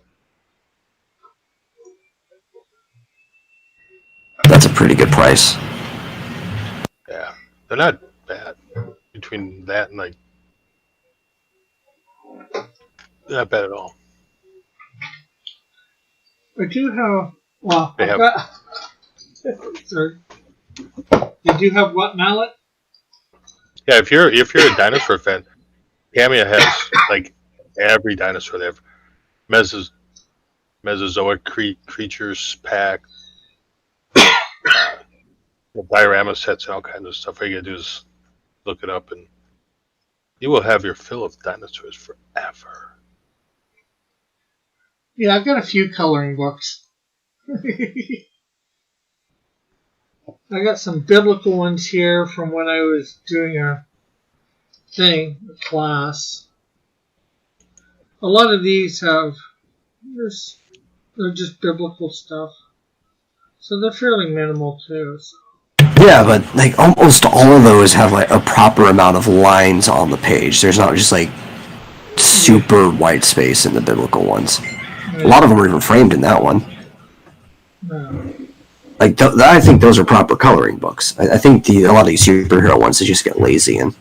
S2: That's a pretty good price.
S3: Yeah, they're not bad. Between that and like, they're not bad at all.
S1: I do have. Well,
S3: They
S1: I've
S3: have-
S1: got. Sorry. You do have what, Mallet?
S3: Yeah, if you're a dinosaur fan, Tamiya has like every dinosaur. They have Mesozoic creatures pack, diorama sets, and all kinds of stuff. All you gotta do is look it up, and you will have your fill of dinosaurs forever.
S1: Yeah, I've got a few coloring books. I got some biblical ones here from when I was doing a class. A lot of these they're just biblical stuff. So they're fairly minimal too. So.
S2: Yeah, but like almost all of those have like a proper amount of lines on the page. There's not just like super white space in the biblical ones. A lot of them are even framed in that one.
S1: No.
S2: Like I think those are proper coloring books. I think a lot of these superhero ones they just get lazy in.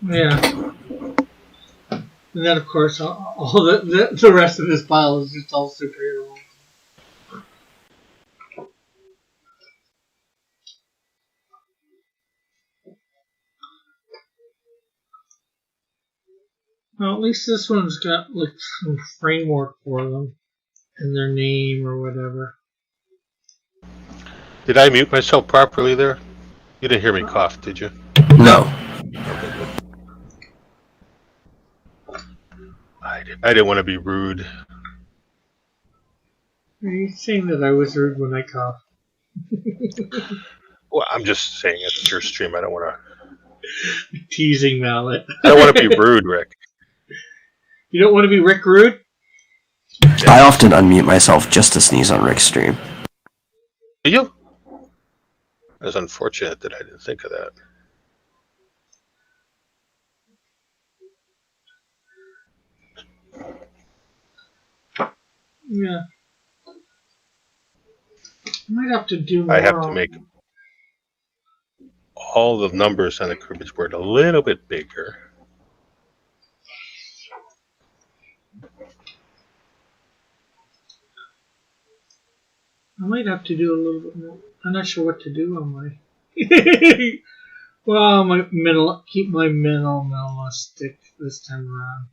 S1: Yeah. And then of course all the rest of this pile is just all superhero. Well, at least this one's got like some framework for them and their name or whatever.
S3: Did I mute myself properly there? You didn't hear me cough, did you?
S2: No.
S3: I didn't want to be rude.
S1: Are you saying that I was rude when I coughed?
S3: Well, I'm just saying it's your stream. I don't want to.
S1: Teasing Mallet.
S3: I don't want to be rude, Rick.
S1: You don't want to be Rick Rude?
S2: I often unmute myself just to sneeze on Rick's stream.
S3: Do you? It's unfortunate that I didn't think of that.
S1: Yeah. I might have to do more.
S3: I have to make all the numbers on the cribbage board a little bit bigger.
S1: I might have to do a little bit more. I'm not sure what to do on my. Well, keep my minimalistic this time around.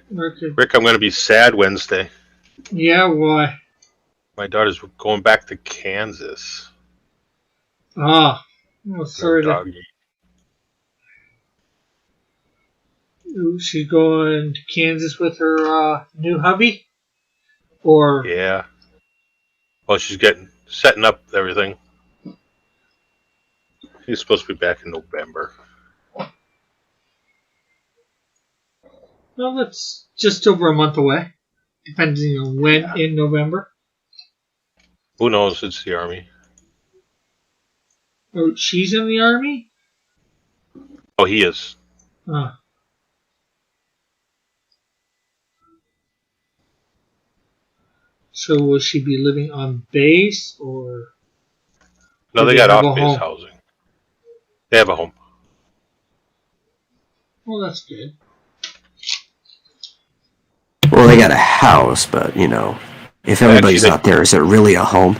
S3: Rick, I'm going to be sad Wednesday.
S1: Yeah, why?
S3: My daughter's going back to Kansas.
S1: Ah, oh, sorry.
S3: Doggy.
S1: She's going to Kansas with her new hubby, or
S3: Yeah. Well, she's setting up everything. She's supposed to be back in November.
S1: well, that's just over a month away, depending on when in November.
S3: Who knows? It's the army.
S1: Oh, she's in the army?
S3: Oh, he is.
S1: Huh. So will she be living on base or?
S3: No,
S1: Do
S3: they
S1: they
S3: got
S1: have a
S3: off-base
S1: home?
S3: housing. They have a home.
S1: Well, that's good.
S2: Well, they got a house, but you know, if everybody's
S3: Actually,
S2: not there, is it really a home?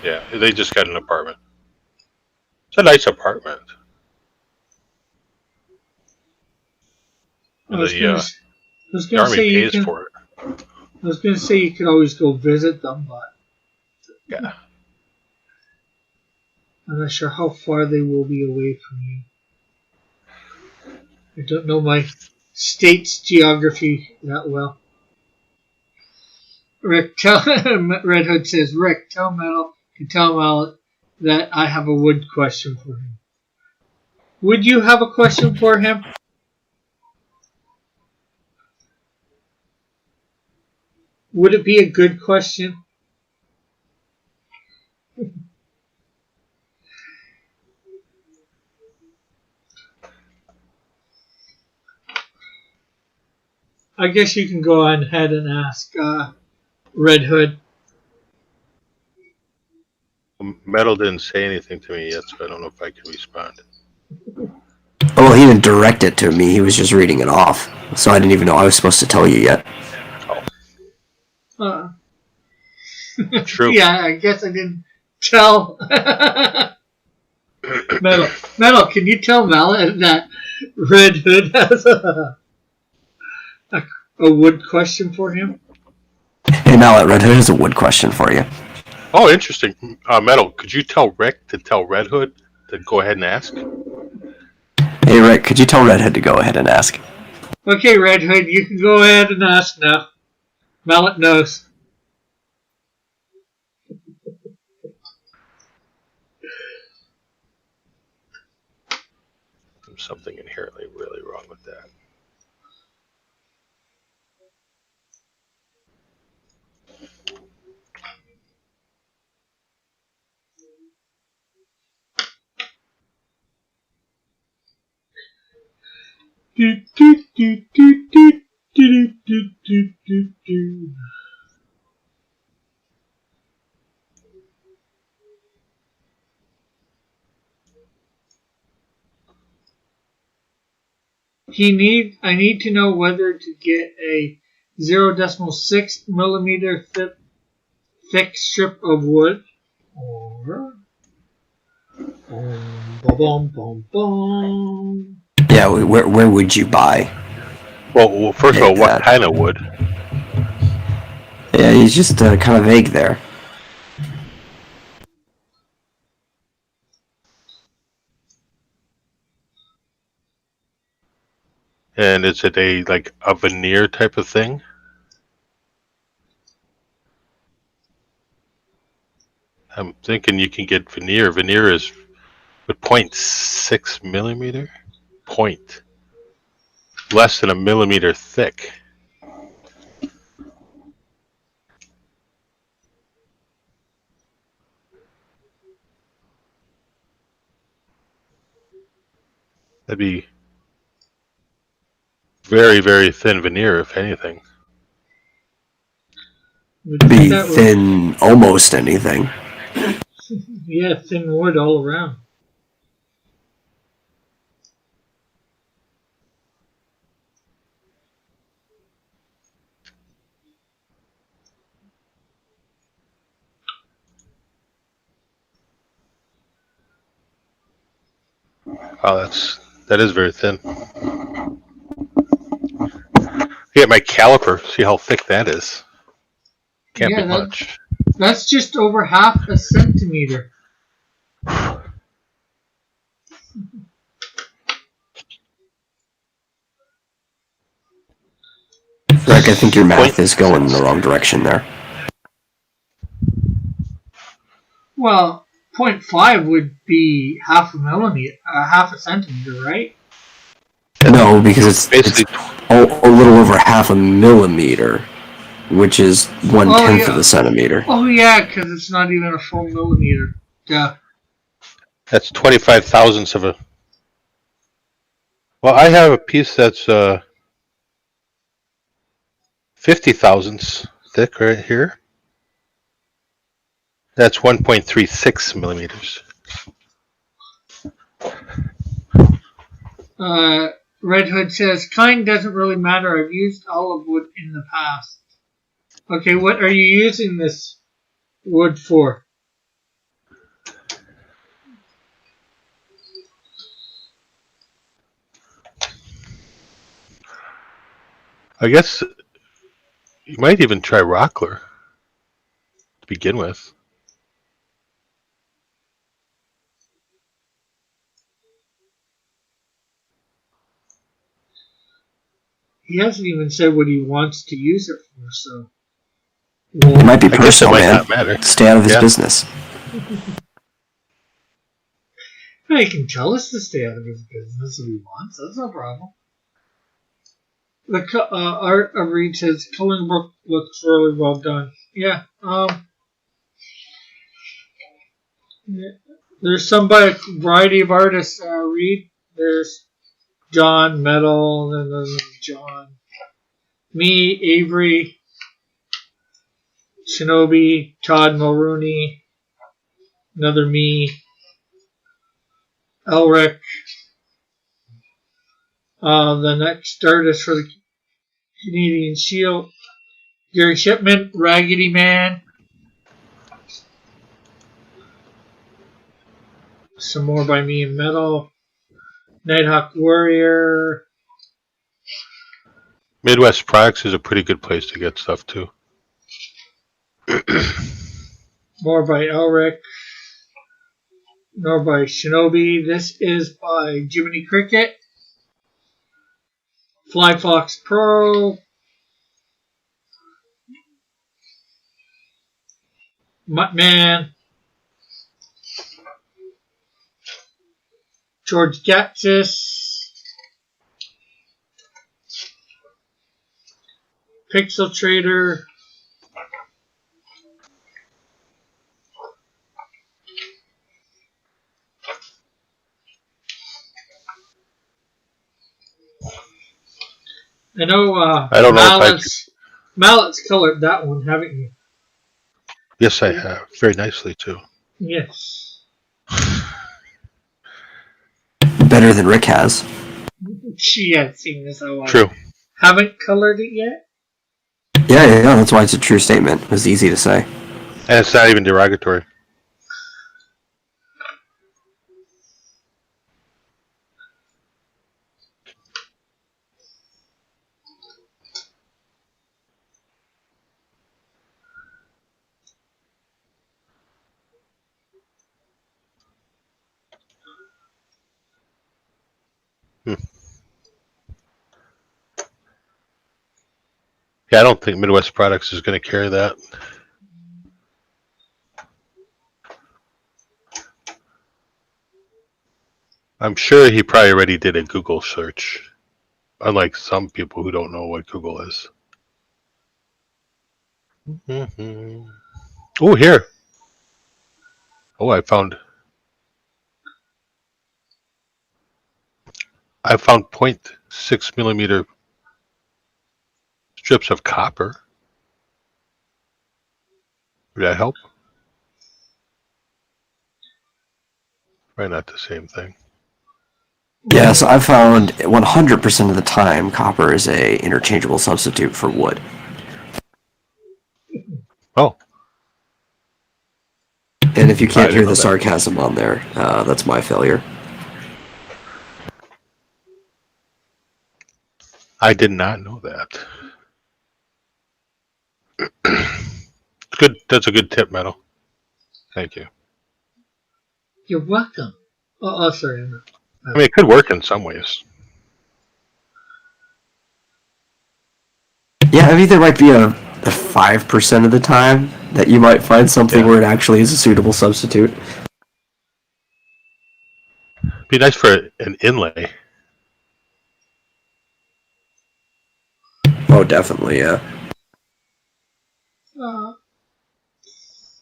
S3: Yeah, they just got an apartment. It's a nice apartment.
S1: I was
S3: The,
S1: gonna,
S3: uh,
S1: s- I was
S3: the
S1: gonna
S3: army
S1: say you
S3: pays
S1: can.
S3: for it.
S1: I was gonna say you could always go visit them, but
S3: Yeah.
S1: I'm not sure how far they will be away from you. I don't know my state's geography that well. Rick, tell Red Hood says, Rick, tell Metal to tell Mallet that I have a wood question for him. Would you have a question for him? Would it be a good question? I guess you can go on ahead and ask Red Hood.
S3: Metal didn't say anything to me yet, so I don't know if I can respond.
S2: Oh, he didn't direct it to me. He was just reading it off, so I didn't even know I was supposed to tell you yet.
S3: True.
S1: Yeah, I guess I didn't tell. Metal, can you tell Mallet that Red Hood has a wood question for him?
S2: Hey, Mallet, Red Hood has a wood question for you.
S3: Oh, interesting. Metal, could you tell Rick to tell Red Hood to go ahead and ask?
S2: Hey, Rick, could you tell Red Hood to go ahead and ask?
S1: Okay, Red Hood, you can go ahead and ask now. Mallet knows.
S3: There's something inherently really wrong with that.
S1: Do, do, do, do, do, do, do, do, do, do. I need to know whether to get a 0.6 millimeter thick strip of wood or boom, boom, boom.
S2: Yeah, where would you buy?
S3: Well, first of all, what kind of wood?
S2: Yeah, he's just kind of vague there.
S3: And is it a veneer type of thing? I'm thinking you can get veneer. Veneer is with 0.6 millimeter? Less than a millimeter thick. That'd be very, very thin veneer, if anything.
S2: Be thin, almost anything.
S1: Yeah, thin wood all around.
S3: Oh, that is very thin. Get my caliper. See how thick that is. Can't be much.
S1: That's just over half a centimeter.
S2: Rick, I think your math is going in the wrong direction there.
S1: Well, 0.5 would be half a centimeter, right?
S2: No, because it's a little over half a millimeter. which is 1/10
S1: yeah.
S2: of a centimeter.
S1: Oh yeah, because it's not even a full millimeter. Yeah.
S3: That's 25 thousandths of a. Well, I have a piece that's 50 thousandths thick right here. That's 1.36 millimeters.
S1: Red Hood says, kind doesn't really matter. I've used olive wood in the past. Okay, what are you using this wood for?
S3: I guess you might even try Rockler to begin with.
S1: He hasn't even said what he wants to use it for, so.
S2: It might be
S3: I guess it
S2: personal,
S3: might
S2: man.
S3: not matter.
S2: Stay out of his
S3: Yeah.
S2: business.
S1: He can tell us to stay out of his business if he wants. That's no problem. The Art of Reed says, coloring book looks really well done. Yeah. There's some by a variety of artists. Reed. There's John Metal, and then there's John. Me, Avery, Shinobi, Todd Mulrooney, another me, Elric. The next artist for the Canadian Shield, Gary Shipman, Raggedy Man. Some more by me in Metal. Nighthawk Warrior.
S3: Midwest Products is a pretty good place to get stuff too.
S1: More by Elric. More by Shinobi. This is by Jiminy Cricket. Fly Fox Pro. Muttman. George Gatsis. Pixel Trader. I know
S3: I don't know if
S1: Mallet's colored that one, haven't you?
S3: Yes, I have. Very nicely too.
S1: Yes.
S2: Better than Rick has.
S1: She had seen this a while.
S3: True.
S1: Haven't colored it yet?
S2: Yeah, that's why it's a true statement. It was easy to say.
S3: And it's not even derogatory. Yeah, I don't think Midwest Products is going to carry that. I'm sure he probably already did a Google search, unlike some people who don't know what Google is. Oh, here. Oh, I found 0.6 millimeter strips of copper. Would that help? Probably not the same thing.
S2: Yes, I found 100% of the time copper is a interchangeable substitute for wood.
S3: Oh.
S2: And if you can't
S3: I
S2: hear
S3: didn't know
S2: the
S3: that.
S2: sarcasm on there, that's my failure.
S3: I did not know that. Good. That's a good tip, Metal. Thank you.
S1: You're welcome. Oh, sorry.
S3: I mean, it could work in some ways.
S2: Yeah, I mean, there might be a 5% of the time that you might find something where it actually is a suitable substitute.
S3: Be nice for an inlay.
S2: Oh, definitely, yeah.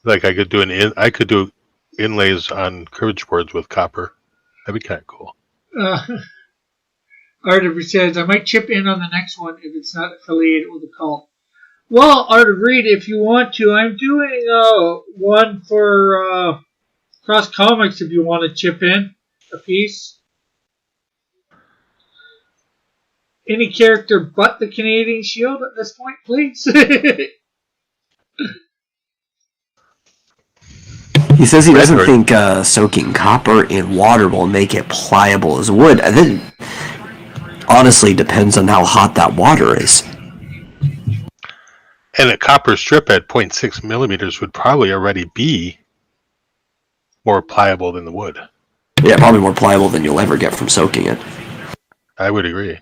S3: Like I could do inlays on cribbage boards with copper. That'd be kind of cool.
S1: Arthur says, I might chip in on the next one if it's not affiliated with the cult. Well, Arthur Reed, if you want to, I'm doing one for Cross Comics if you want to chip in a piece. Any character but the Canadian Shield at this point, please.
S2: He says he doesn't think soaking copper in water will make it pliable as wood. I think honestly depends on how hot that water is.
S3: And a copper strip at 0.6 millimeters would probably already be more pliable than the wood.
S2: Yeah, probably more pliable than you'll ever get from soaking it.
S3: I would agree.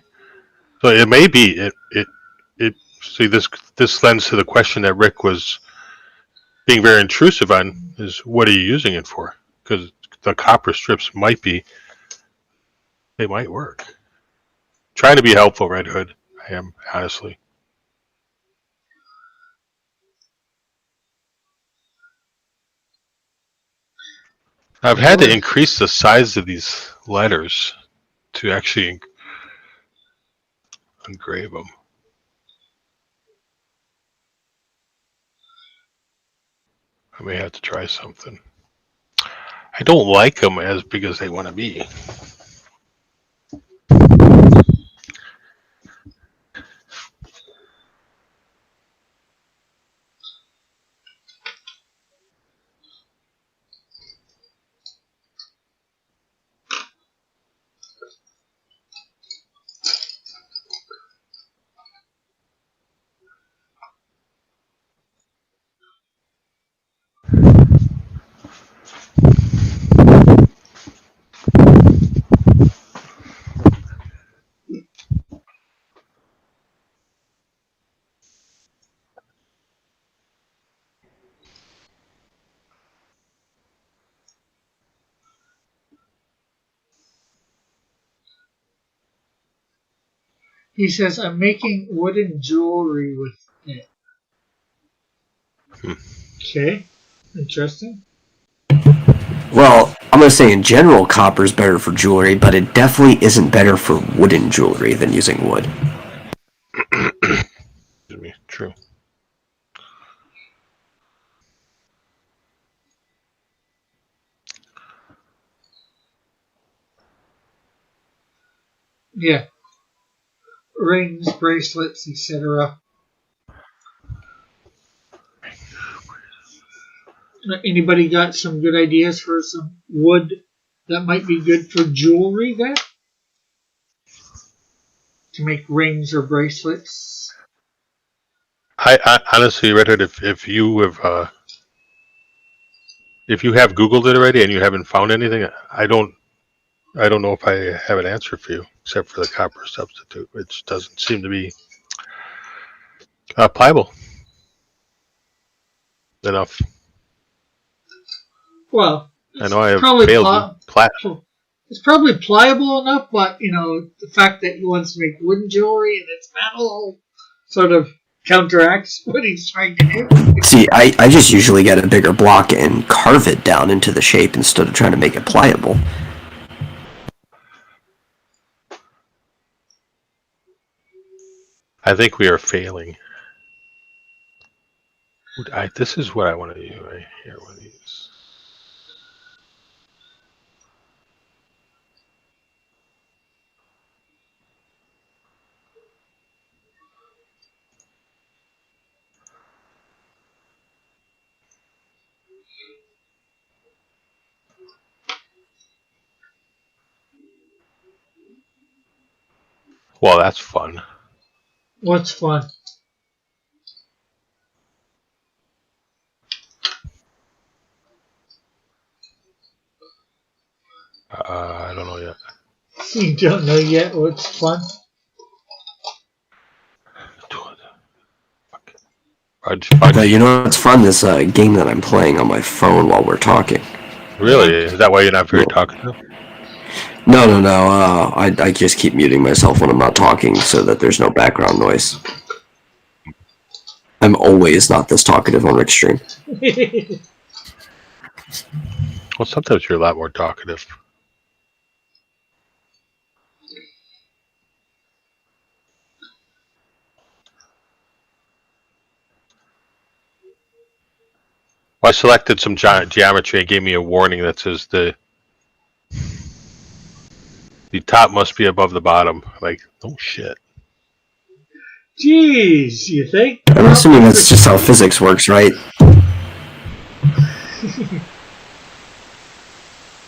S3: So it may be it. See, this lends to the question that Rick was being very intrusive on: is what are you using it for? Because the copper strips might work. Trying to be helpful, Red Hood. I am, honestly. I've had to increase the size of these letters to actually engrave them. I may have to try something. I don't like them as big as they want to be.
S1: He says, I'm making wooden jewelry with it. Okay, interesting.
S2: Well, I'm going to say in general copper is better for jewelry, but it definitely isn't better for wooden jewelry than using wood.
S3: Excuse me. True.
S1: Yeah. Rings, bracelets, etc. Anybody got some good ideas for some wood that might be good for jewelry there? To make rings or bracelets?
S3: I honestly, Redhead, if you have Googled it already and you haven't found anything, I don't know if I have an answer for you, except for the copper substitute, which doesn't seem to be pliable enough.
S1: Well,
S3: I know I have
S1: probably
S3: failed.
S1: it's probably pliable enough, but the fact that he wants to make wooden jewelry and it's metal sort of counteracts what he's trying to do.
S2: See, I just usually get a bigger block and carve it down into the shape instead of trying to make it pliable.
S3: I think we are failing. This is what I want to do right here. One of these. Well, that's fun.
S1: What's fun?
S3: I don't know yet.
S1: You don't know yet what's fun?
S2: But you know what's fun? This game that I'm playing on my phone while we're talking.
S3: Really? Is that why you're not very talkative?
S2: No. I just keep muting myself when I'm not talking so that there's no background noise. I'm always not this talkative on Rick's stream.
S3: Well, sometimes you're a lot more talkative. Well, I selected some geometry. It gave me a warning that says the top must be above the bottom. Like, oh shit.
S1: Jeez, you think?
S2: I'm assuming that's just how physics works, right?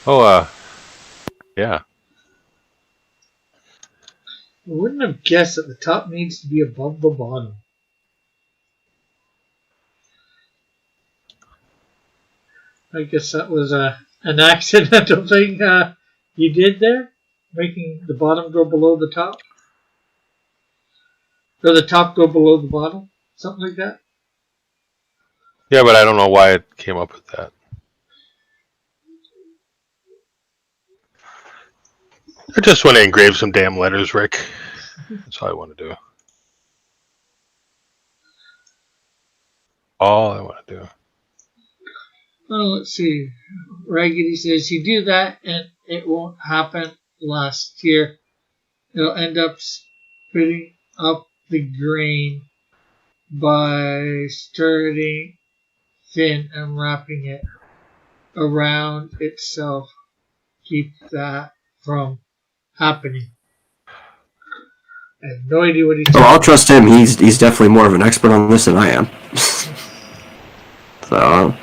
S3: Oh, yeah.
S1: I wouldn't have guessed that the top needs to be above the bottom. I guess that was an accidental thing you did there, making the bottom go below the top. Or the top go below the bottom, something like that.
S3: Yeah, but I don't know why it came up with that. I just want to engrave some damn letters, Rick. That's all I want to do. All I want to do.
S1: Well, let's see. Raggedy says, you do that and it won't happen last year. It'll end up spitting up the grain by starting thin and wrapping it around itself. Keep that from happening. I have no idea what he's
S2: Well, I'll trust him. He's definitely more of an expert on this than I am. So...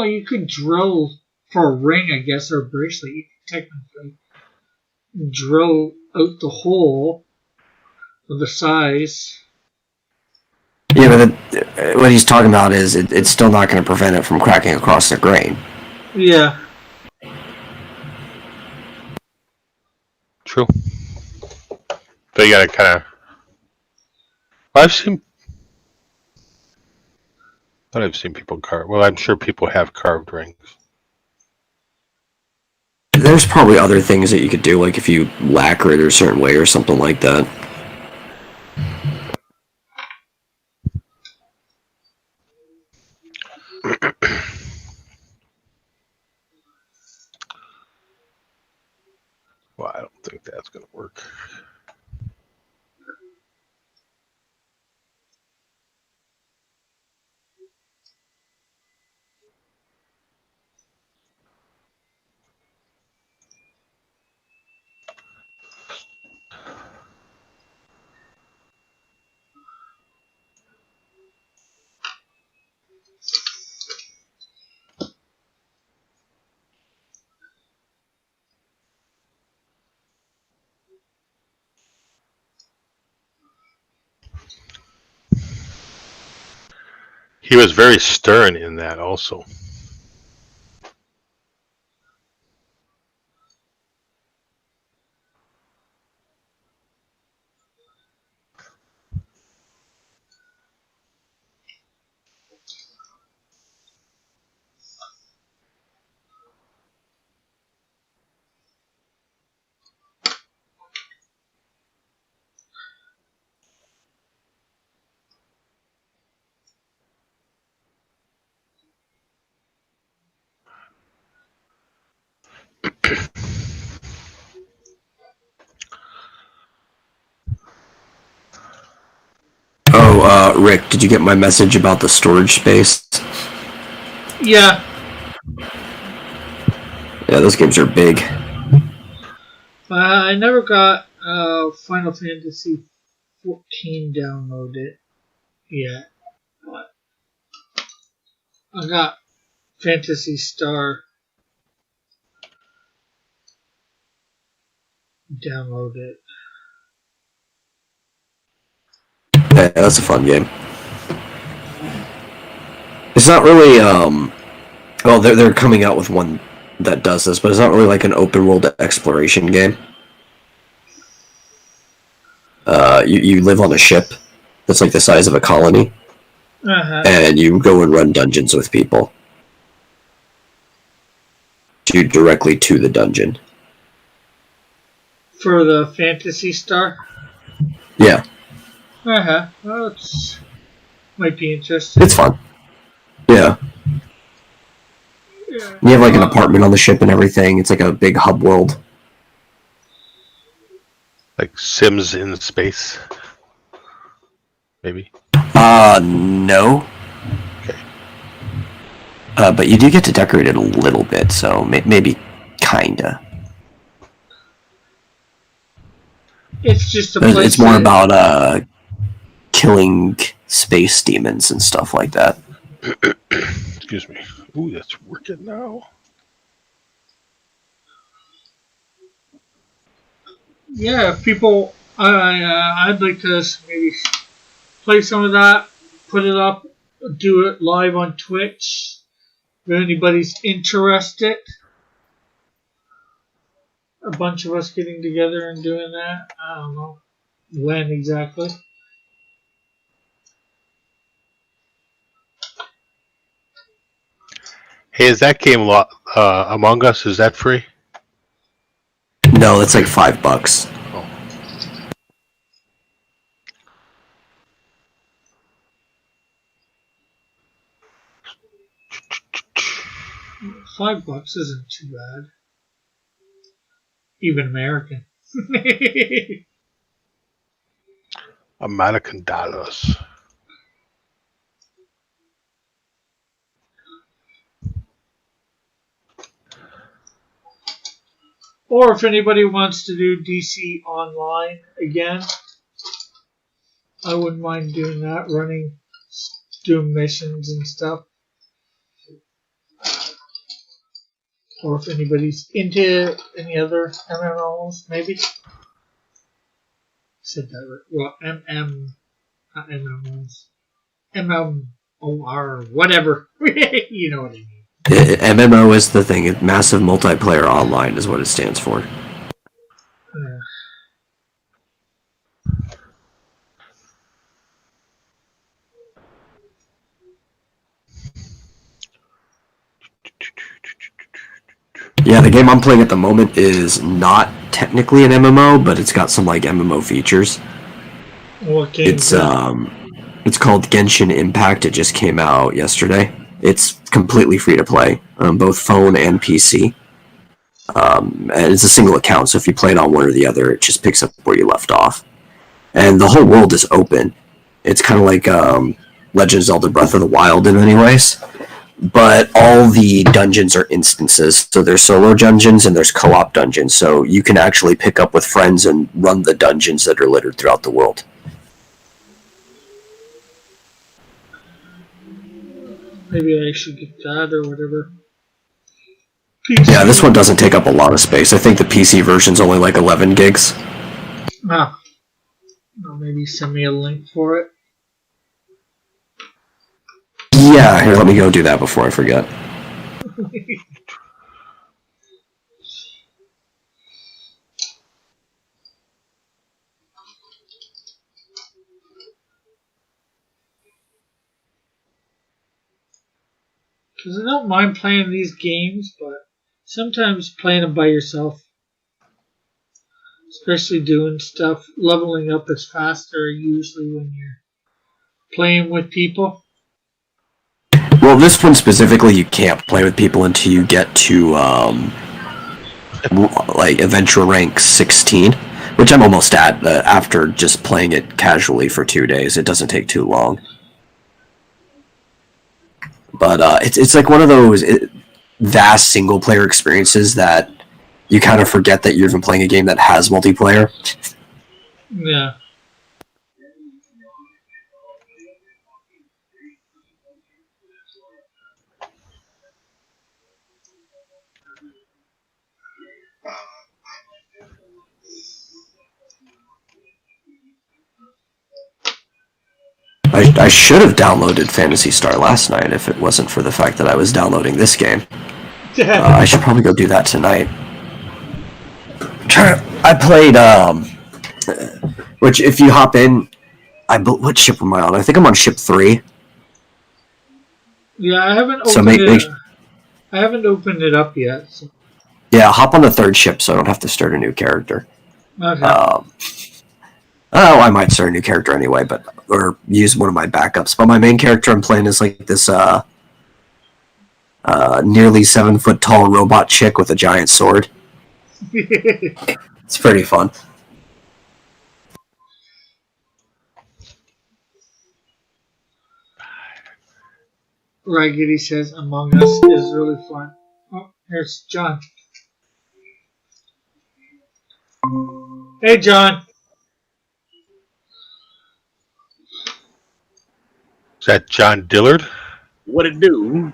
S1: you could drill for a ring, I guess, or a bracelet. You could technically drill out the hole of the size.
S2: Yeah, but what he's talking about is it's still not going to prevent it from cracking across the grain.
S1: Yeah.
S3: True. But you gotta kind of... I've seen people carve... Well, I'm sure people have carved rings.
S2: There's probably other things that you could do, like if you lacquer it a certain way or something like that.
S3: Well, I don't think that's going to work. He was very stern in that also.
S2: Oh, Rick, did you get my message about the storage space?
S1: Yeah.
S2: Yeah, those games are big.
S1: I never got Final Fantasy 14 downloaded yet. But I got Phantasy Star downloaded.
S2: Yeah, that's a fun game. It's not really, well, they're coming out with one that does this, but it's not really like an open world exploration game. You live on a ship that's like the size of a colony, and you go and run dungeons with people. you directly to the dungeon.
S1: For the Fantasy Star?
S2: Yeah,
S1: Well, it's might be interesting.
S2: it's fun. Yeah.
S1: Yeah.
S2: You have like an apartment on the ship and everything. It's like a big hub world.
S3: Like Sims in space, maybe.
S2: No.
S3: Okay.
S2: But you do get to decorate it a little bit, so maybe kinda.
S1: It's just a place.
S2: It's more about killing space demons and stuff like that.
S3: Excuse me. Ooh, that's working now.
S1: Yeah, if people, I'd like to maybe play some of that, put it up, do it live on Twitch. If anybody's interested, a bunch of us getting together and doing that. I don't know when exactly.
S3: Hey, is that game Among Us? Is that free?
S2: No, it's like $5.
S1: $5 isn't too bad. Even American.
S3: American dollars.
S1: Or if anybody wants to do DC Online again, I wouldn't mind doing that, doing missions and stuff. Or if anybody's into any other MMOs, maybe. Said that right. Well, not MMOs. MMOR, whatever. You know what I mean.
S2: MMO is the thing. Massive Multiplayer Online is what it stands for. Yeah, the game I'm playing at the moment is not technically an MMO, but it's got some like MMO features.
S1: What game?
S2: It's called Genshin Impact. It just came out yesterday. It's completely free to play on both phone and PC. And it's a single account, so if you play it on one or the other, it just picks up where you left off. And the whole world is open. It's kind of like Legend of Zelda Breath of the Wild in many ways. But all the dungeons are instances. So there's solo dungeons and there's co-op dungeons. So you can actually pick up with friends and run the dungeons that are littered throughout the world.
S1: Maybe I should get that or whatever.
S2: Yeah, this one doesn't take up a lot of space. I think the PC version's only like 11 gigs.
S1: Well, maybe send me a link for it.
S2: Yeah, here, let me go do that before I forget.
S1: Because I don't mind playing these games, but sometimes playing them by yourself, especially doing stuff, leveling up is faster usually when you're playing with people.
S2: Well, this one specifically, you can't play with people until you get to like adventure rank 16, which I'm almost at after just playing it casually for 2 days. It doesn't take too long. But it's like one of those vast single player experiences that you kind of forget that you're even playing a game that has multiplayer.
S1: Yeah.
S2: I should have downloaded Phantasy Star last night if it wasn't for the fact that I was downloading this game. I should probably go do that tonight. I played, which if you hop in, what ship am I on? I think I'm on ship 3.
S1: Yeah, I haven't opened
S2: So
S1: I haven't opened it up yet. So
S2: Yeah, hop on the third ship so I don't have to start a new character.
S1: Okay.
S2: Oh, I might start a new character anyway, or use one of my backups. But my main character I'm playing is like this nearly 7 foot tall robot chick with a giant sword. It's pretty fun.
S1: Raggedy says Among Us is really fun. Oh, here's John. Hey, John.
S3: Is that John Dillard?
S4: What it do?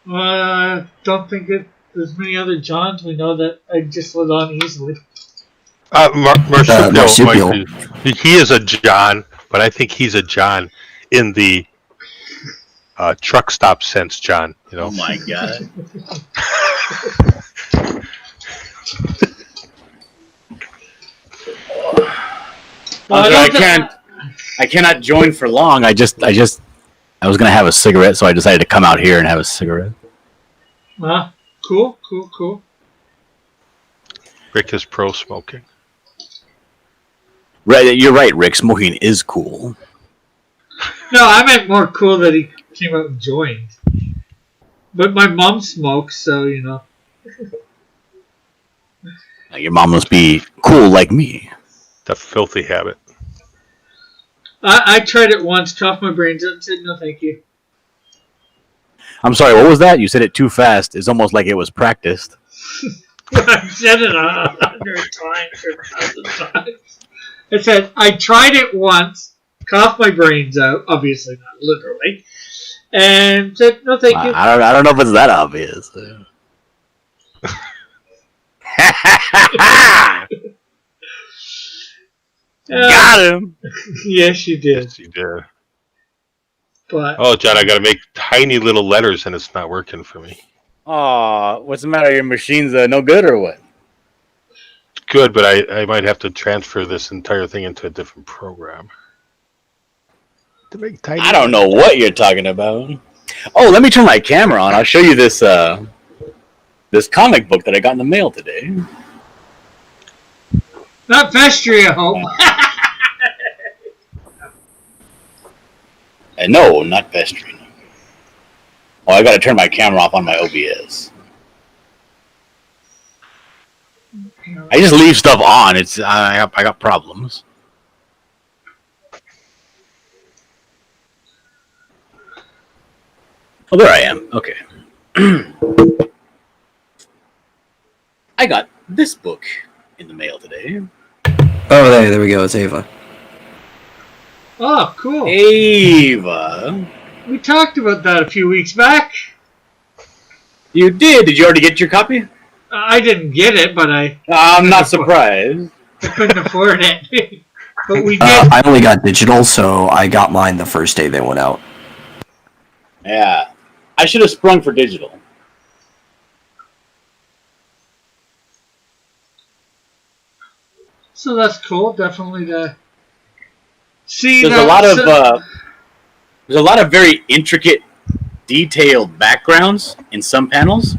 S1: Don't think there's many other Johns. We know that I just let on easily.
S2: Marsupial.
S3: He is a John, but I think he's a John in the truck stop sense, John. You know.
S4: Oh my god. I cannot join for long. I was gonna have a cigarette, so I decided to come out here and have a cigarette.
S1: Cool.
S3: Rick is pro smoking.
S4: Right, you're right, Rick. Smoking is cool.
S1: No, I meant more cool that he came out and joined. But my mom smokes, so you know.
S4: Now, your mom must be cool like me.
S3: The filthy habit.
S1: I tried it once, coughed my brains out, and said no, thank you.
S4: I'm sorry, what was that? You said it too fast. It's almost like it was practiced.
S1: I said it 100 times or 1,000 times. I said I tried it once, coughed my brains out, obviously not literally, and said no, thank you.
S4: I don't know if it's that obvious. Got him.
S1: Yes, you did.
S3: Yes, you did.
S1: But
S3: Oh, John, I got to make tiny little letters, and it's not working for me.
S4: Aw, what's the matter? Your machine's no good or what?
S3: It's good, but I might have to transfer this entire thing into a different program. To make tiny.
S4: I don't know what you're talking about. Oh, let me turn my camera on. I'll show you this this comic book that I got in the mail today.
S1: not Vestry, I hope.
S4: No, not Vestry. Oh, I got to turn my camera off on my OBS. I just leave stuff on. I got problems. Oh, there I am. Okay. I got this book in the mail today.
S2: Oh, there we go. It's Ava.
S1: Oh, cool.
S4: Ava.
S1: We talked about that a few weeks back.
S4: You did? Did you already get your copy?
S1: I didn't get it, but
S4: I'm not surprised.
S1: I couldn't afford it. But we did.
S2: I only got digital, so I got mine the first day they went out.
S4: Yeah. I should have sprung for digital.
S1: So that's cool. Definitely to see.
S4: There's a lot of very intricate, detailed backgrounds in some panels,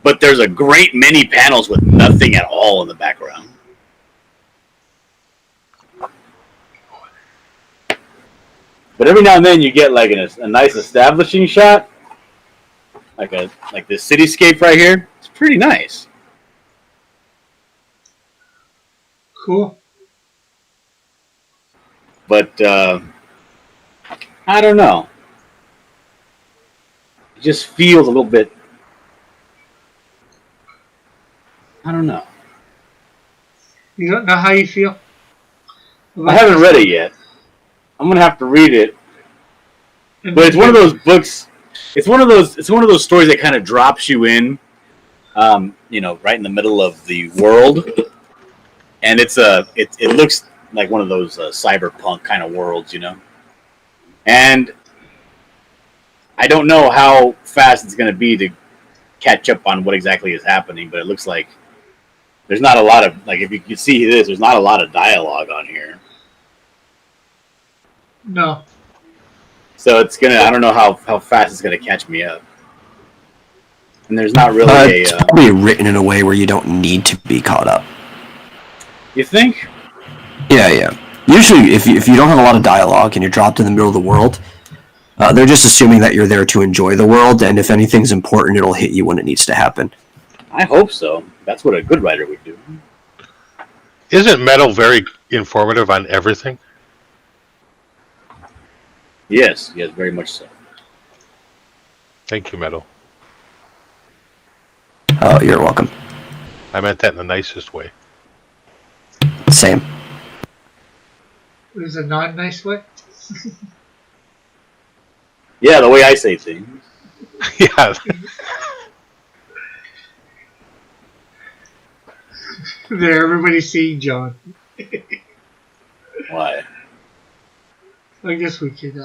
S4: but there's a great many panels with nothing at all in the background. But every now and then you get like a nice establishing shot, like this cityscape right here. It's pretty nice.
S1: Cool.
S4: But I don't know. It just feels a little bit. I don't know.
S1: You don't know how you feel?
S4: I haven't read it yet. I'm gonna have to read it. But it's one of those books. It's one of those stories that kind of drops you in, right in the middle of the world, and it looks like one of those cyberpunk kind of worlds, And I don't know how fast it's going to be to catch up on what exactly is happening, but it looks like there's not a lot of, if you can see this, there's not a lot of dialogue on here.
S1: No.
S4: So I don't know how fast it's going to catch me up. and there's not really
S2: It's
S4: a.
S2: probably written in a way where you don't need to be caught up.
S4: You think?
S2: Yeah. Usually, if you don't have a lot of dialogue and you're dropped in the middle of the world, they're just assuming that you're there to enjoy the world, and if anything's important, it'll hit you when it needs to happen.
S4: I hope so. That's what a good writer would do.
S3: Isn't Metal very informative on everything?
S4: Yes, very much so.
S3: Thank you, Metal.
S2: Oh, you're welcome.
S3: I meant that in the nicest way.
S2: Same.
S1: There's a non-nice way.
S4: Yeah, the way I say things.
S3: Yeah.
S1: There, everybody's seeing John.
S4: Why?
S1: I guess we could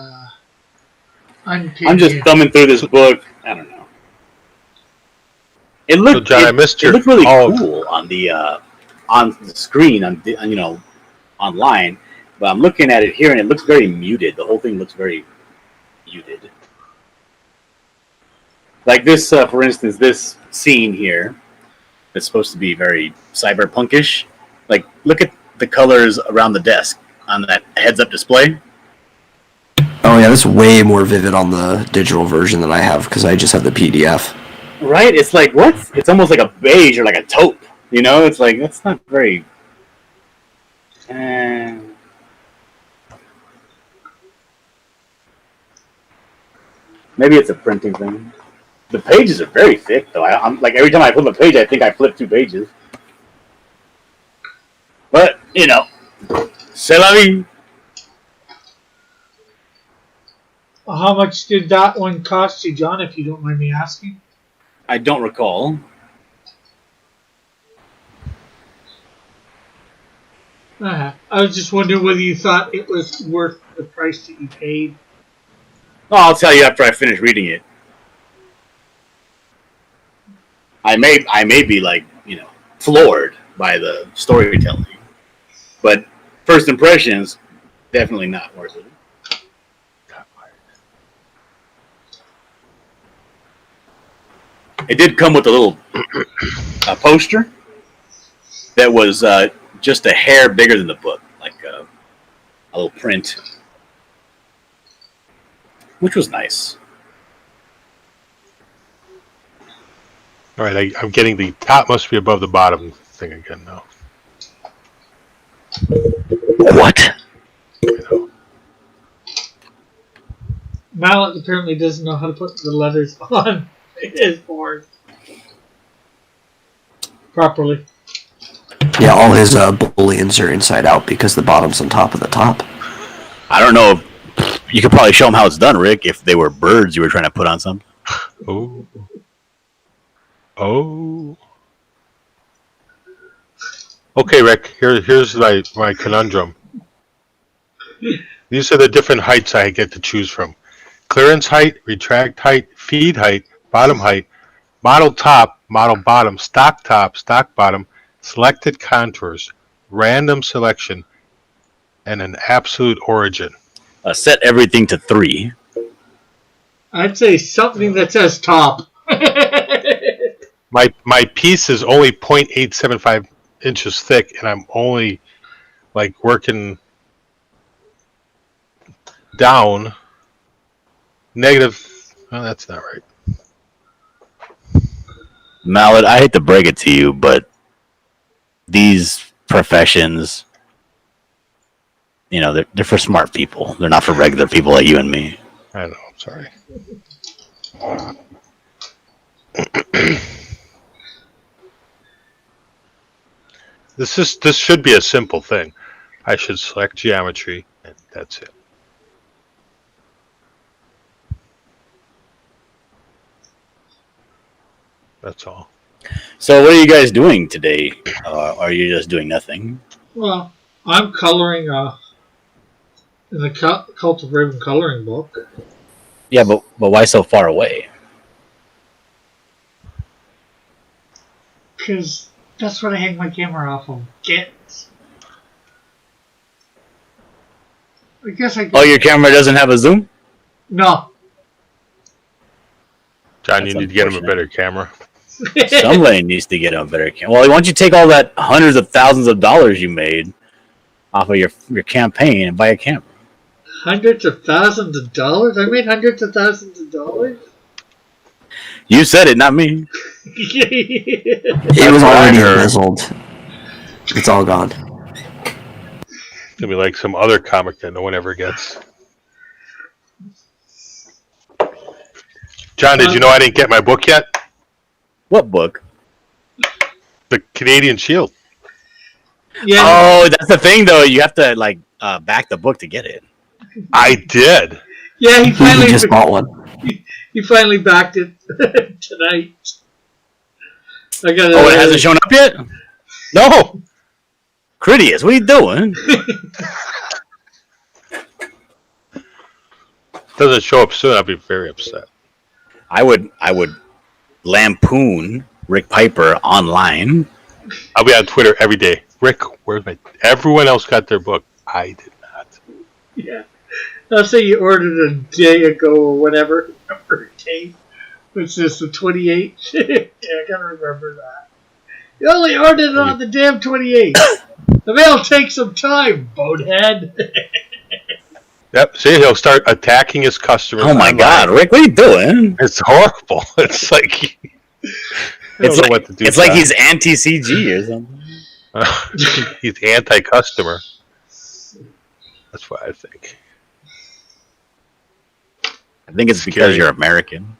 S1: unpin
S4: I'm just
S1: it.
S4: thumbing through this book. I don't know. It looked,
S3: So, John, I missed
S4: it
S3: your-
S4: looked really
S3: oh.
S4: cool on the screen, online. But I'm looking at it here, and it looks very muted. The whole thing looks very muted. Like this, for instance, this scene here that's supposed to be very cyberpunkish. Like, look at the colors around the desk on that heads-up display.
S2: Oh yeah, that's way more vivid on the digital version than I have because I just have the PDF.
S4: Right? It's like, what? It's almost like a beige or like a taupe. You know? It's like, that's not very... Maybe it's a printing thing. The pages are very thick, though. I'm like, every time I flip a page, I think I flipped 2 pages. But, you know, c'est la vie.
S1: How much did that one cost you, John, if you don't mind me asking?
S4: I don't recall.
S1: I was just wondering whether you thought it was worth the price that you paid.
S4: Oh, I'll tell you after I finish reading it. I may be like, you know, floored by the storytelling, but first impressions, definitely not worth it. It did come with a little poster that was just a hair bigger than the book, like a little print, which was nice.
S3: All right, I'm getting the top must be above the bottom thing again now.
S4: What?
S3: You know.
S1: Mallet apparently doesn't know how to put the letters on his board properly.
S2: Yeah, all his booleans are inside out because the bottom's on top of the top.
S4: I don't know. You could probably show them how it's done, Rick, if they were birds you were trying to put on something.
S3: Oh. Okay, Rick. Here's my conundrum. These are the different heights I get to choose from: clearance height, retract height, feed height, bottom height, model top, model bottom, stock bottom, selected contours, random selection, and an absolute origin.
S4: Set everything to 3.
S1: I'd say something that says top.
S3: My piece is only 0.875 inches thick, and I'm only like working down negative. Oh, that's not right.
S4: Mallet, I hate to break it to you, but these professions, you know, they're for smart people. They're not for regular people like you and me.
S3: I know. I'm sorry. This should be a simple thing. I should select geometry, and that's it. That's all.
S4: So what are you guys doing today? Are you just doing nothing?
S1: Well, I'm coloring in the Cult of Raven coloring book.
S4: Yeah, but why so far away?
S1: Because that's what I hang my camera off of. Kittens. I guess I could...
S4: Oh, your camera doesn't have a zoom?
S1: No.
S3: John,
S4: That's
S3: you need to get him a
S4: unfortunate.
S3: better camera.
S4: Somebody needs to get a better camera. Well, why don't you take all that hundreds of thousands of dollars you made off of your campaign and buy a camera?
S1: Hundreds of thousands of dollars? I made hundreds of thousands of dollars?
S4: You said it, not me.
S2: It was
S3: what I
S2: already
S3: heard.
S2: embezzled. It's all gone.
S3: It's gonna be like some other comic that no one ever gets. John, did you know I didn't get my book yet?
S4: What book?
S3: The Canadian Shield.
S1: Yeah,
S4: Oh, that's the thing, though. You have to back the book to get it.
S3: I did.
S1: yeah. He
S2: He
S1: finally
S2: just bought one.
S1: he finally backed it tonight. I got
S4: Oh, it hasn't shown up yet.
S3: No.
S4: Critias, what are you doing?
S3: Doesn't show up soon. I'll be very upset.
S4: I would lampoon Rick Piper online.
S3: I'll be on Twitter every day. Rick, where's my? Everyone else got their book. I did not.
S1: Yeah. I'll say you ordered a day ago or whatever. Number date. Which is the 28th. Yeah, I gotta remember that. You only ordered it on the damn 28th. The mail takes some time, bonehead.
S3: Yep. See, he'll start attacking his customers.
S4: Oh my
S3: online.
S4: God, Rick, what are you doing?
S3: It's horrible. It's like I don't
S4: It's
S3: know
S4: like,
S3: what to do.
S4: it's like
S3: John.
S4: he's anti-CG or something.
S3: He's anti-customer. That's what I think.
S4: I think it's because
S3: Scary.
S4: you're American.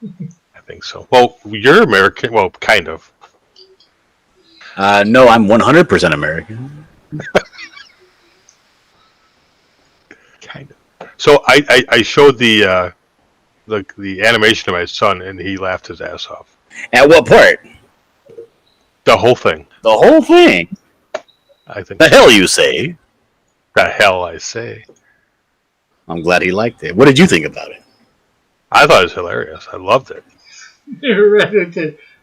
S3: I think so. Well, you're American. Well, kind of.
S4: No, I'm 100% American.
S3: Kind of. So I showed the animation to my son, and he laughed his ass off.
S4: At what part?
S3: The whole thing.
S4: The whole thing.
S3: I think.
S4: The hell you say?
S3: The hell I say.
S4: I'm glad he liked it. What did you think about it?
S3: I thought it was hilarious. I loved it.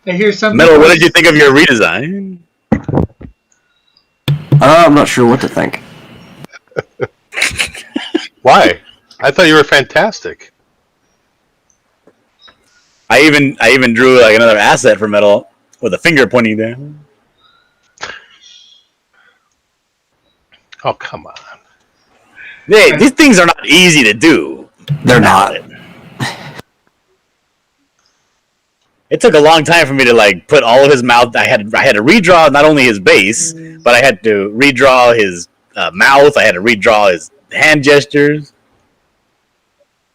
S1: I hear some
S4: Metal,
S1: people-
S4: what did you think of your redesign?
S2: I'm not sure what to think.
S3: Why? I thought you were fantastic.
S4: I even drew like another asset for Metal with a finger pointing down.
S3: Oh, come on.
S4: Hey, these things are not easy to do.
S2: They're not.
S4: It took a long time for me to like put all of his mouth. I had to redraw not only his base, but I had to redraw his mouth. I had to redraw his hand gestures.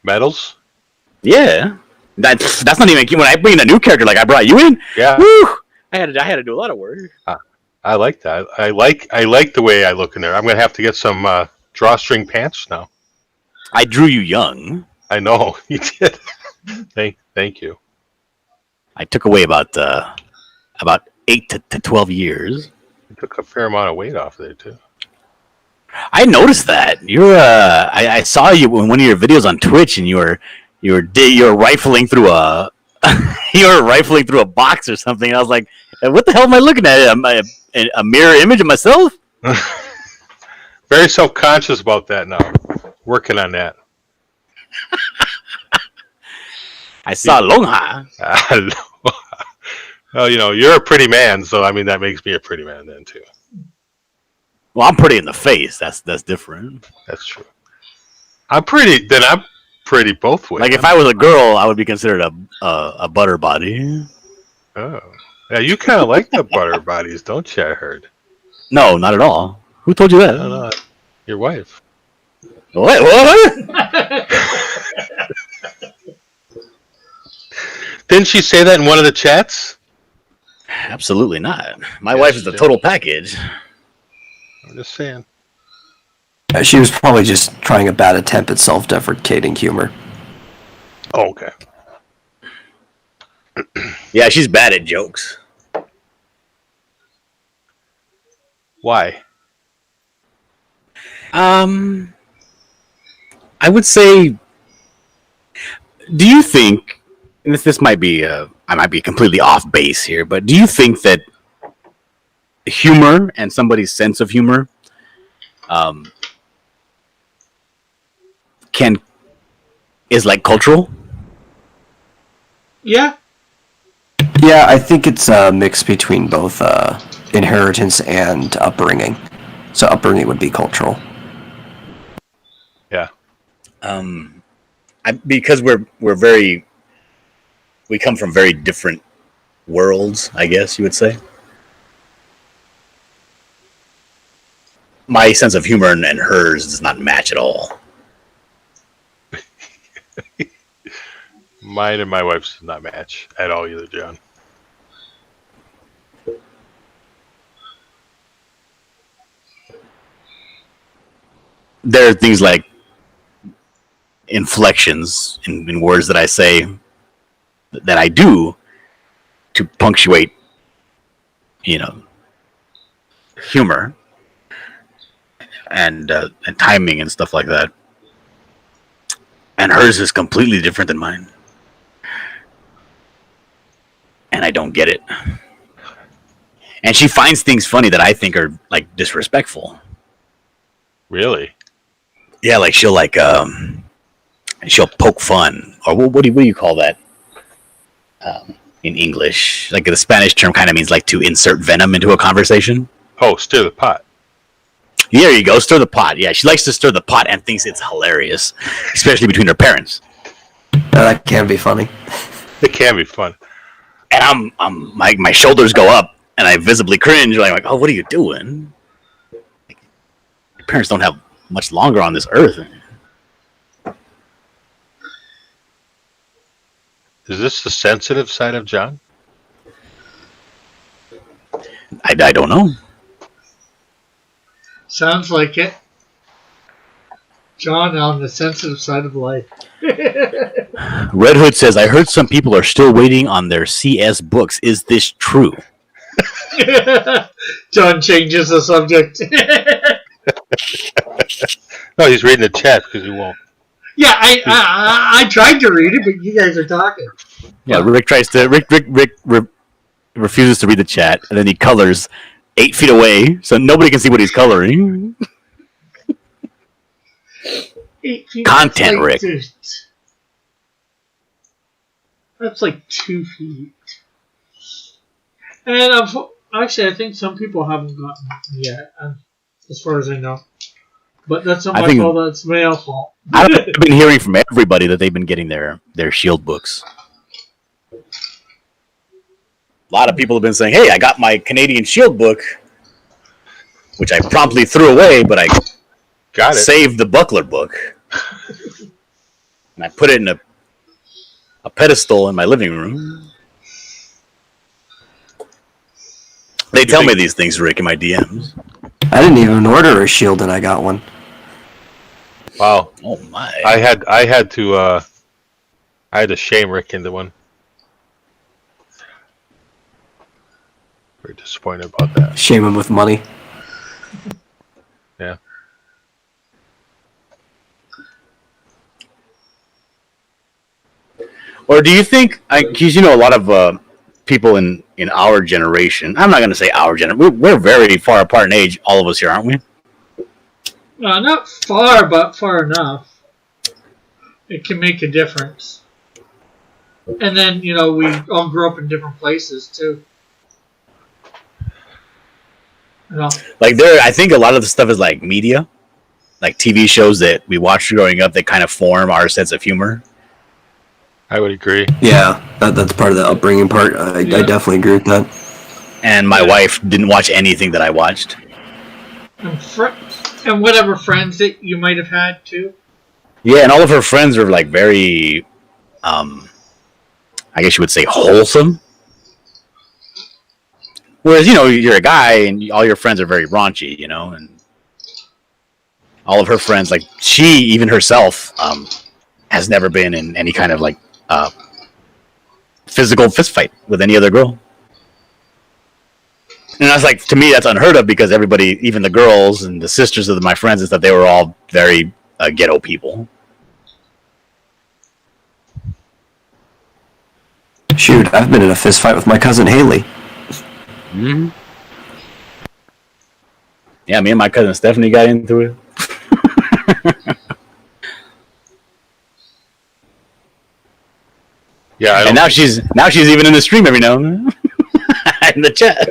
S3: Medals?
S4: Yeah, that's not even when I bring in a new character like I brought you in.
S3: Yeah.
S4: Woo! I had to do a lot of work.
S3: I like that. I like the way I look in there. I'm gonna have to get some drawstring pants now.
S4: I drew you young.
S3: I know you did. Thank you.
S4: I took away about 8 to 12 years.
S3: You took a fair amount of weight off there too.
S4: I noticed that you're. I saw you in one of your videos on Twitch, and you were rifling through a rifling through a box or something. And I was like, "What the hell am I looking at? Am I a mirror image of myself?"
S3: Very self-conscious about that now. Working on that.
S4: I saw Longha.
S3: Well, you're a pretty man, so I mean that makes me a pretty man then too.
S4: Well, I'm pretty in the face. That's different.
S3: That's true. I'm pretty both ways.
S4: Like if I was a girl, I would be considered a butter body.
S3: Oh. Yeah, you kind of like the butter bodies, don't you? I heard.
S4: No, not at all. Who told you
S3: I
S4: that?
S3: don't know. Your wife.
S4: What?
S3: Didn't she say that in one of the chats?
S4: Absolutely not. My
S3: Yes,
S4: wife is the
S3: she
S4: total package.
S3: I'm just saying.
S2: She was probably just trying a bad attempt at self-deprecating humor.
S3: Oh, okay.
S4: Yeah, she's bad at jokes.
S3: Why?
S4: I would say, do you think, and this might be, I might be completely off base here, but do you think that humor and somebody's sense of humor is like cultural?
S1: Yeah.
S2: Yeah, I think it's a mix between both inheritance and upbringing. So upbringing would be cultural.
S3: Yeah.
S4: Because we come from very different worlds, I guess you would say. My sense of humor and hers does not match at all.
S3: Mine and my wife's does not match at all either, John.
S4: There are things like inflections in words that I say that I do to punctuate, humor and timing and stuff like that. And hers is completely different than mine. And I don't get it. And she finds things funny that I think are like disrespectful.
S3: Really?
S4: Yeah, like she'll poke fun, or what do you call that in English? Like the Spanish term kind of means like to insert venom into a conversation.
S3: Oh, stir the pot.
S4: There you go, stir the pot. Yeah, she likes to stir the pot and thinks it's hilarious, especially between her parents.
S2: That can be funny.
S3: It can be fun.
S4: And my shoulders go up, and I visibly cringe. Like, oh, what are you doing? Your parents don't have much longer on this earth.
S3: Is this the sensitive side of John?
S4: I don't know.
S1: Sounds like it. John on the sensitive side of life.
S4: Red Hood says, I heard some people are still waiting on their CS books. Is this true?
S1: John changes the subject.
S3: No, he's reading the chat because he won't.
S1: Yeah, I tried to read it, but you guys are talking.
S4: Yeah, Rick refuses to read the chat, and then he colors 8 feet away, so nobody can see what he's coloring.
S1: 8 feet.
S4: Content, Rick.
S1: That's like 2 feet. And actually, I think some people haven't gotten it yet, as far as I know. But that's not my fault. That's my fault.
S4: I've been hearing from everybody that they've been getting their Shield books. A lot of people have been saying, "Hey, I got my Canadian Shield book," which I promptly threw away, but I saved the Buckler book, and I put it in a pedestal in my living room. They tell me these things, Rick, in my DMs.
S2: I didn't even order a shield and I got one.
S3: Wow.
S4: Oh my!
S3: I had to shame Rick into one. Very disappointed about that.
S2: Shame him with money.
S3: Yeah.
S4: Or do you think? Because a lot of people in our generation. I'm not going to say our generation. We're very far apart in age. All of us here, aren't we?
S1: Not far, but far enough. It can make a difference. And then, we all grew up in different places, too.
S4: Like I think a lot of the stuff is like media. Like TV shows that we watched growing up that kind of form our sense of humor.
S3: I would agree.
S2: Yeah, that's part of the upbringing part. I definitely agree with that.
S4: And my wife didn't watch anything that I watched.
S1: And whatever friends that you might have had too.
S4: Yeah, and all of her friends are like very, I guess you would say wholesome. Whereas, you're a guy and all your friends are very raunchy, and all of her friends, like she, even herself, has never been in any kind of like physical fist fight with any other girl. And I was like, to me, that's unheard of because everybody, even the girls and the sisters of my friends, is that they were all very ghetto people.
S2: Shoot, I've been in a fist fight with my cousin Haley.
S4: Mm-hmm. Yeah, me and my cousin Stephanie got into it.
S3: Yeah, I
S4: And
S3: don't,
S4: now she's even in the stream every now and then. In the chat.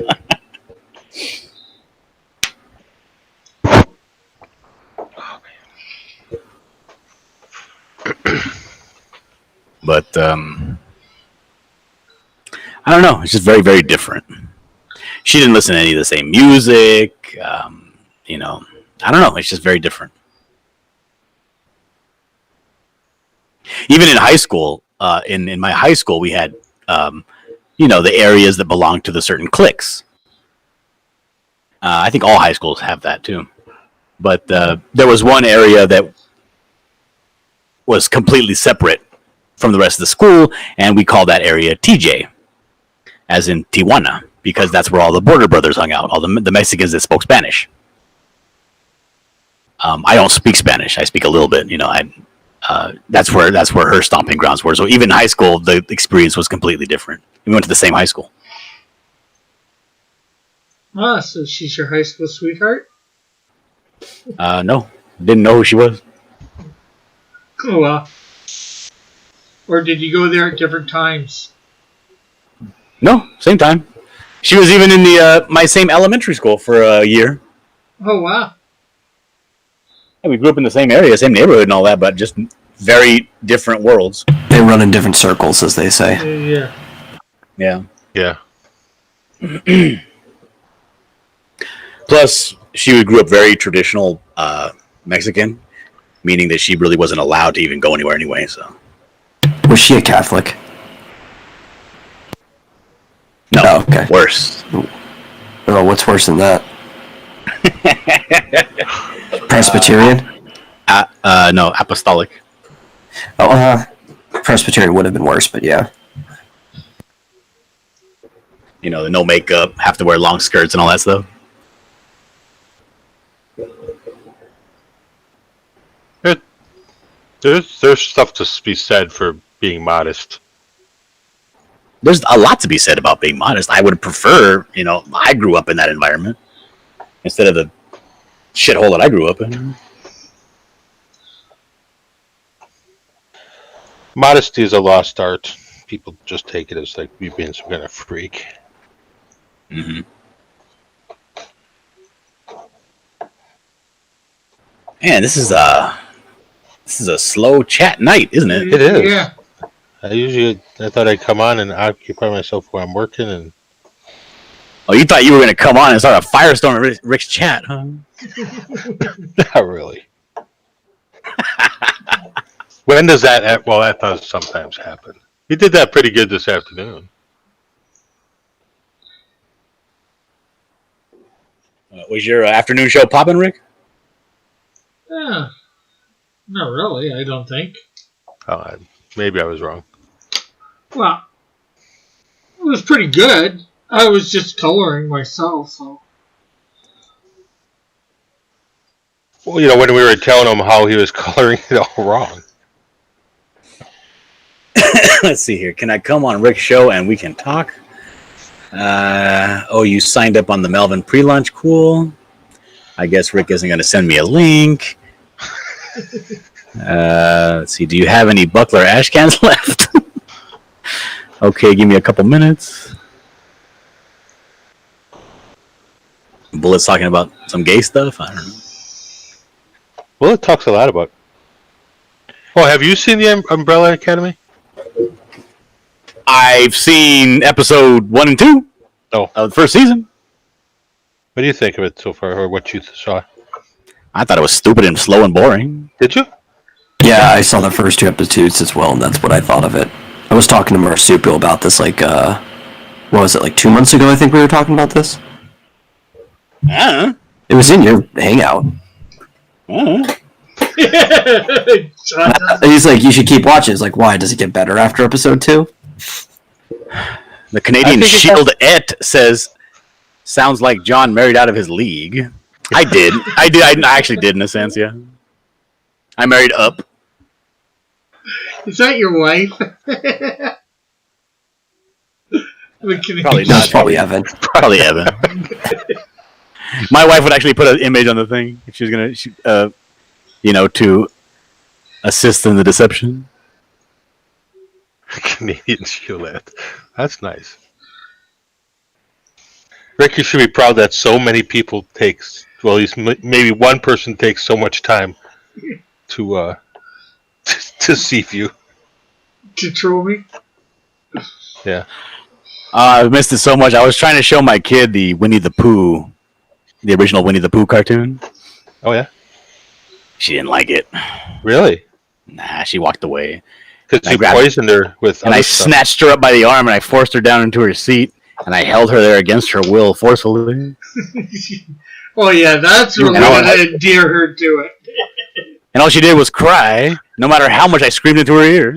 S4: But I don't know. It's just very, very different. She didn't listen to any of the same music. You know, I don't know. It's just very different. Even in high school, in my high school, we had, you know, the areas that belonged to the certain cliques. I think all high schools have that too. But there was one area that was completely separate from the rest of the school, and we called that area TJ, as in Tijuana, because that's where all the Border Brothers hung out, all the Mexicans that spoke Spanish. I don't speak Spanish. I speak a little bit. You know, that's where her stomping grounds were. So even in high school, the experience was completely different. We went to the same high school.
S1: Ah, so she's your high school sweetheart?
S4: No, didn't know who she was.
S1: Oh, well. Or did you go there at different times?
S4: No, same time. She was even in the my same elementary school for a year.
S1: Oh, wow.
S4: And we grew up in the same area, same neighborhood and all that, but just very different worlds.
S2: They run in different circles, as they say.
S1: Yeah.
S4: Yeah.
S3: yeah.
S4: Plus, she grew up very traditional Mexican, meaning that she really wasn't allowed to even go anywhere anyway. So,
S2: Was she a Catholic?
S4: no,
S2: Oh, okay.
S4: worse.
S2: Oh, what's worse than that? Presbyterian?
S4: No, apostolic.
S2: Oh, Presbyterian would have been worse, but yeah.
S4: You know, the no makeup, have to wear long skirts and all that stuff.
S3: There's stuff to be said for being modest.
S4: There's a lot to be said about being modest. I would prefer, you know, I grew up in that environment instead of the shithole that I grew up in.
S3: Modesty is a lost art. People just take it as like you being some kind of freak.
S4: Mm-hmm. Man, this is a slow chat night, isn't it?
S3: It is.
S1: Yeah.
S3: I thought I'd come on and occupy myself while I'm working, and
S4: Oh, you thought you were going to come on and start a firestorm at Rick's chat, huh?
S3: not really. When does that? Well, that does sometimes happen. He did that pretty good this afternoon.
S4: Was your afternoon show popping, Rick?
S1: Yeah. Not really, I don't think.
S3: Oh, maybe I was wrong.
S1: Well, it was pretty good. I was just coloring myself, so.
S3: Well, you know, when we were telling him how he was coloring it all wrong.
S4: Let's see here. Can I come on Rick's show and we can talk? Oh, you signed up on the Melvin pre-lunch. Cool. I guess Rick isn't going to send me a link. Let's see. Do you have any Buckler ash cans left? Okay, give me a couple minutes. Bullet's talking about some gay stuff. I don't know.
S3: Well, it talks a lot about. Oh, have you seen the Umbrella Academy?
S4: I've seen episode 1 and 2
S3: Oh,
S4: of the first season.
S3: what do you think of it so far, or what you saw?
S4: I thought it was stupid and slow and boring.
S3: Did you?
S2: Yeah, I saw the first 2 episodes as well, and that's what I thought of it. I was talking to Marsupial about this, like, what was it, like 2 months ago, I think we were talking about this?
S4: I don't know.
S2: It was in your hangout.
S4: I don't know.
S2: He's like, you should keep watching. It's like, why? Does it get better after episid 2?
S4: The Canadian
S3: I think it
S4: Shield Et says, sounds like John married out of his league. I did. I actually did in a sense, yeah. I married up.
S1: Is that your wife?
S4: Probably
S2: That's
S4: not.
S2: probably Evan.
S4: Probably Evan. My wife would actually put an image on the thing if she was going to, you know, to assist in the deception.
S3: Canadian Shield. That's nice. Rick, you should be proud that so many people takes. Well, at least maybe one person takes so much time to to see you.
S1: To troll me.
S3: Yeah.
S4: I missed it so much. I was trying to show my kid the Winnie the Pooh, the original Winnie the Pooh cartoon.
S3: Oh yeah.
S4: She didn't like it.
S3: Really?
S4: Nah, she walked away.
S3: Because
S4: I
S3: you
S4: grabbed-
S3: poisoned her with.
S4: And I snatched her up by the arm and I forced her down into her seat and I held her there against her will forcefully.
S1: Oh yeah, that's really
S4: And I
S1: gonna endear her to it.
S4: And all she did was cry, no matter how much I screamed into her ear.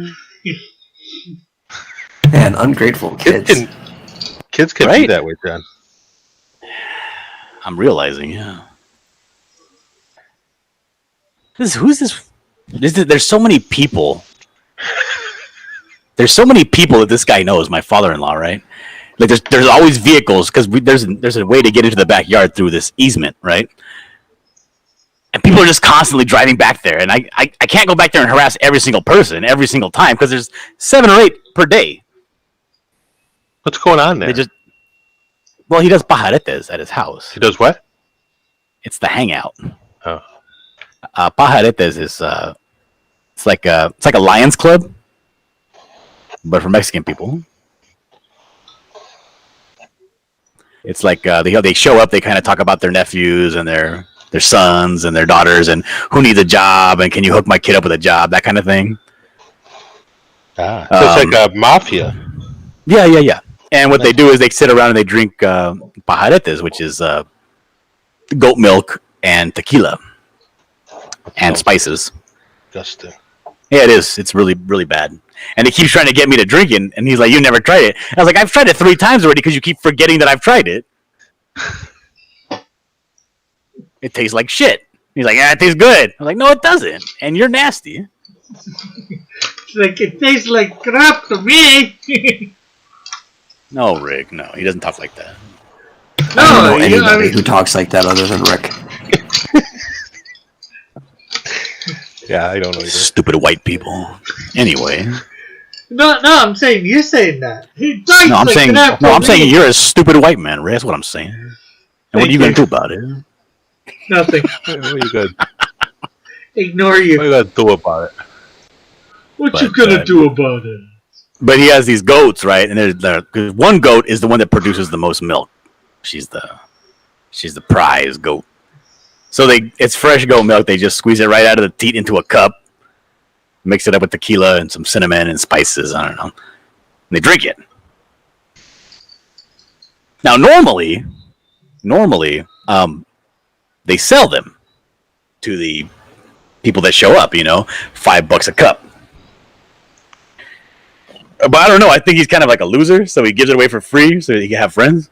S2: Man, ungrateful kids.
S3: Kids can
S4: Right?
S3: be that way, John.
S4: I'm realizing, yeah. Who's this? There's so many people. There's so many people that this guy knows. My father-in-law, right? Like there's always vehicles because there's a way to get into the backyard through this easement, right? And people are just constantly driving back there, and I can't go back there and harass every single person every single time because there's 7 or 8 per day.
S3: What's going on there?
S4: Well, he does pajaretes at his house.
S3: He does what?
S4: It's the hangout.
S3: Oh.
S4: Pajaretes is it's like a Lions Club, but for Mexican people. It's like they show up, they kind of talk about their nephews and their sons and their daughters and who needs a job and can you hook my kid up with a job, that kind of thing.
S3: So it's like a mafia.
S4: Yeah. And what they do is they sit around and they drink pajaretes, which is goat milk and tequila and spices.
S3: Disgusting.
S4: Yeah, it is. It's really, really bad. And he keeps trying to get me to drink it, and he's like, "You never tried it." I was like, "I've tried it 3 times already because you keep forgetting that I've tried it." It tastes like shit. He's like, "Yeah, it tastes good." I'm like, "No, it doesn't, and you're nasty."
S1: It's like it tastes like crap to me.
S4: No, Rick, no, he doesn't talk like that.
S2: I don't know
S1: No,
S2: anybody who talks like that other than Rick.
S3: Yeah, I don't know either.
S4: Stupid white people. Anyway,
S1: no, I'm saying you're saying that. He tastes
S4: no, I'm
S1: like
S4: saying,
S1: crap
S4: no,
S1: to
S4: I'm
S1: me.
S4: saying you're a stupid white man, Rick. That's what I'm saying. And what are you gonna do about it?
S1: Nothing.
S3: What are you gonna
S1: Ignore you.
S3: do about it?
S1: What you
S4: But,
S1: gonna do about it?
S4: But he has these goats, right? And there's one goat is the one that produces the most milk. She's the prize goat. So it's fresh goat milk. They just squeeze it right out of the teat into a cup, mix it up with tequila and some cinnamon and spices. I don't know. And they drink it. Now, normally, they sell them to the people that show up. $5 a cup. But I don't know. I think he's kind of like a loser, so he gives it away for free so he can have friends.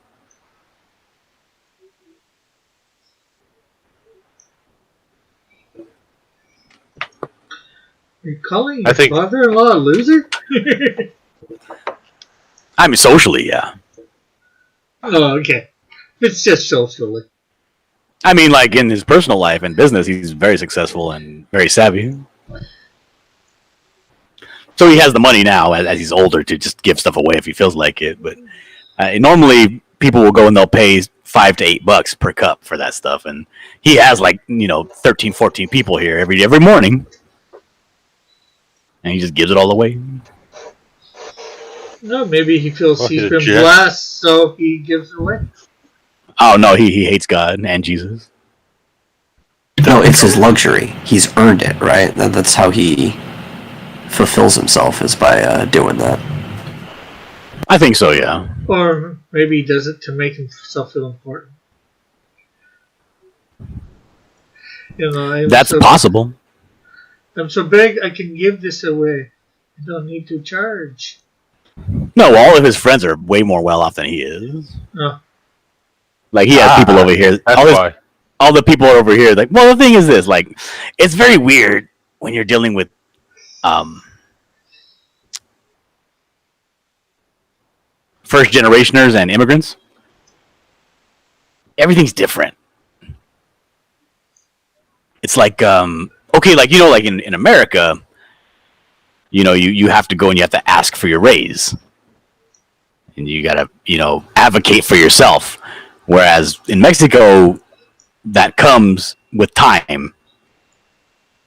S1: You're calling
S3: I
S1: your
S3: think-
S1: father-in-law a loser?
S4: I mean, socially, yeah.
S1: Oh, okay. It's just socially.
S4: I mean, like in his personal life and business, he's very successful and very savvy. So he has the money now, as he's older, to just give stuff away if he feels like it. But normally, people will go and they'll pay $5 to $8 per cup for that stuff, and he has 13, 14 people here every morning, and he just gives it all away.
S1: No, maybe he feels
S3: Well,
S1: he's
S3: he's a
S1: been
S3: jerk.
S1: blessed, so he gives it away.
S4: Oh no, he hates God and Jesus.
S2: No, it's his luxury. He's earned it, right? That's how he fulfills himself, is by doing that.
S4: I think so, yeah.
S1: Or maybe he does it to make himself feel important.
S4: That's possible.
S1: I'm so big, I can give this away. I don't need to charge.
S4: No, all of his friends are way more well off than he is.
S1: Oh.
S4: Like he has people over here.
S3: That's why.
S4: All the people over here, like, well, the thing is this, like, it's very weird when you're dealing with, first generationers and immigrants. Everything's different. It's like, okay, like, like in America, you have to go and you have to ask for your raise, and you gotta advocate for yourself. Whereas in Mexico, that comes with time.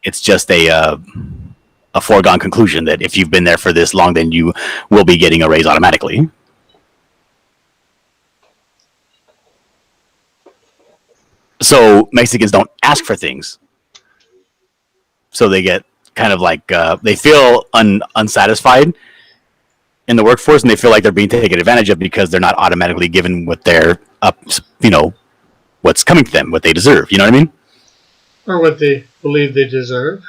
S4: It's just a foregone conclusion that if you've been there for this long, then you will be getting a raise automatically. So Mexicans don't ask for things. So they get kind of like they feel unsatisfied in the workforce, and they feel like they're being taken advantage of because they're not automatically given what they're what's coming to them, what they deserve. You know what I mean?
S1: Or what they believe they deserve.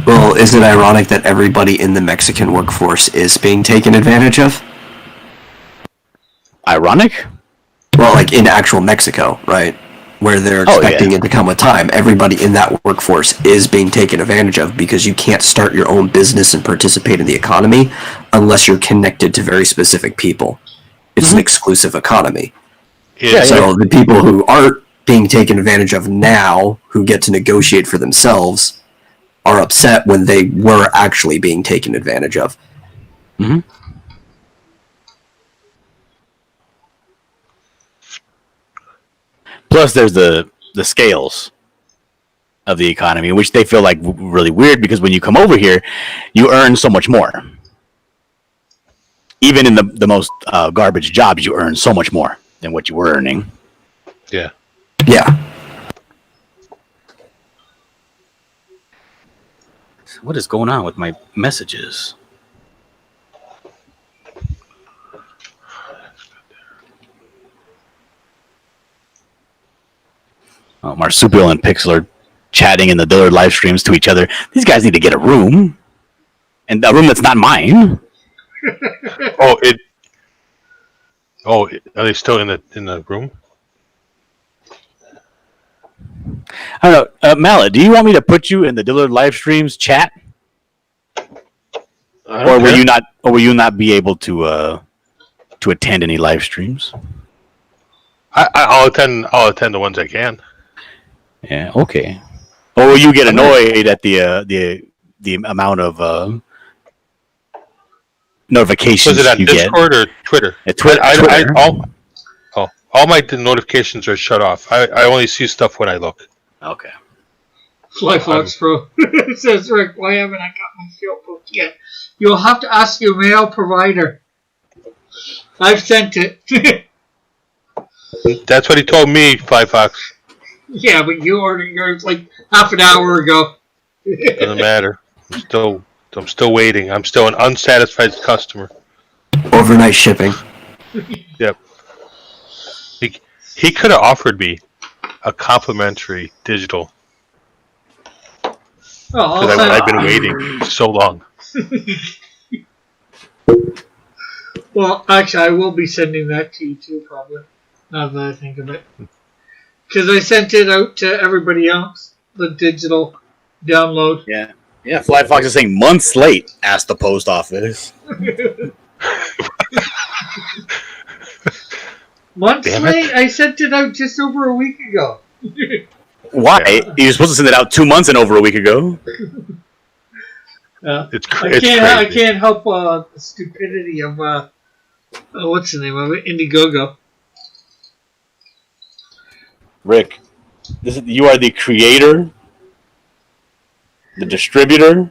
S2: Well, is it ironic that everybody in the Mexican workforce is being taken advantage of?
S4: Ironic?
S2: Well, like in actual Mexico, right? Where they're expecting it to come with time. Everybody in that workforce is being taken advantage of because you can't start your own business and participate in the economy unless you're connected to very specific people. It's an exclusive economy. So the people who aren't being taken advantage of now, who get to negotiate for themselves, are upset when they were actually being taken advantage of.
S4: Mm-hmm. Plus, there's the scales of the economy, which they feel like really weird because when you come over here, you earn so much more. Even in the most garbage jobs, you earn so much more than what you were earning.
S3: Yeah.
S2: Yeah.
S4: What is going on with my messages? Oh, Marsupial and Pixel are chatting in the Dillard live streams to each other. These guys need to get a room. And a room that's not mine.
S3: Are they still in the room?
S4: I don't know. Mallet, do you want me to put you in the Dillard live streams chat? Or will you not be able to attend any live streams?
S3: I'll attend the ones I can.
S4: Yeah, okay. Or will you get annoyed at the amount of notifications
S3: Was it on
S4: you
S3: Discord
S4: get?
S3: or Twitter?
S4: At Twitter.
S3: All my notifications are shut off. I only see stuff when I look.
S4: Okay.
S1: Flyfox Pro says, Rick, why haven't I got my field book yet? You'll have to ask your mail provider. I've sent it.
S3: That's what he told me, Flyfox.
S1: Yeah, but you ordered yours like half an hour ago.
S3: Doesn't matter. I'm still waiting. I'm still an unsatisfied customer.
S2: Overnight shipping.
S3: Yep. He could have offered me a complimentary digital.
S1: Oh,
S3: Because I've been waiting so long.
S1: Well, actually, I will be sending that to you too, probably. Now that I think of it. Because I sent it out to everybody else, the digital download.
S4: Yeah. Yeah, Flyfox is saying months late, asked the post office.
S1: Months
S3: Damn
S1: late? I sent it out just over a week ago.
S4: Why? You're supposed to send it out 2 months and over a week ago.
S3: It's
S1: I
S3: crazy.
S1: can't help the stupidity of what's the name of it? Indiegogo.
S4: Rick, you are the creator, the distributor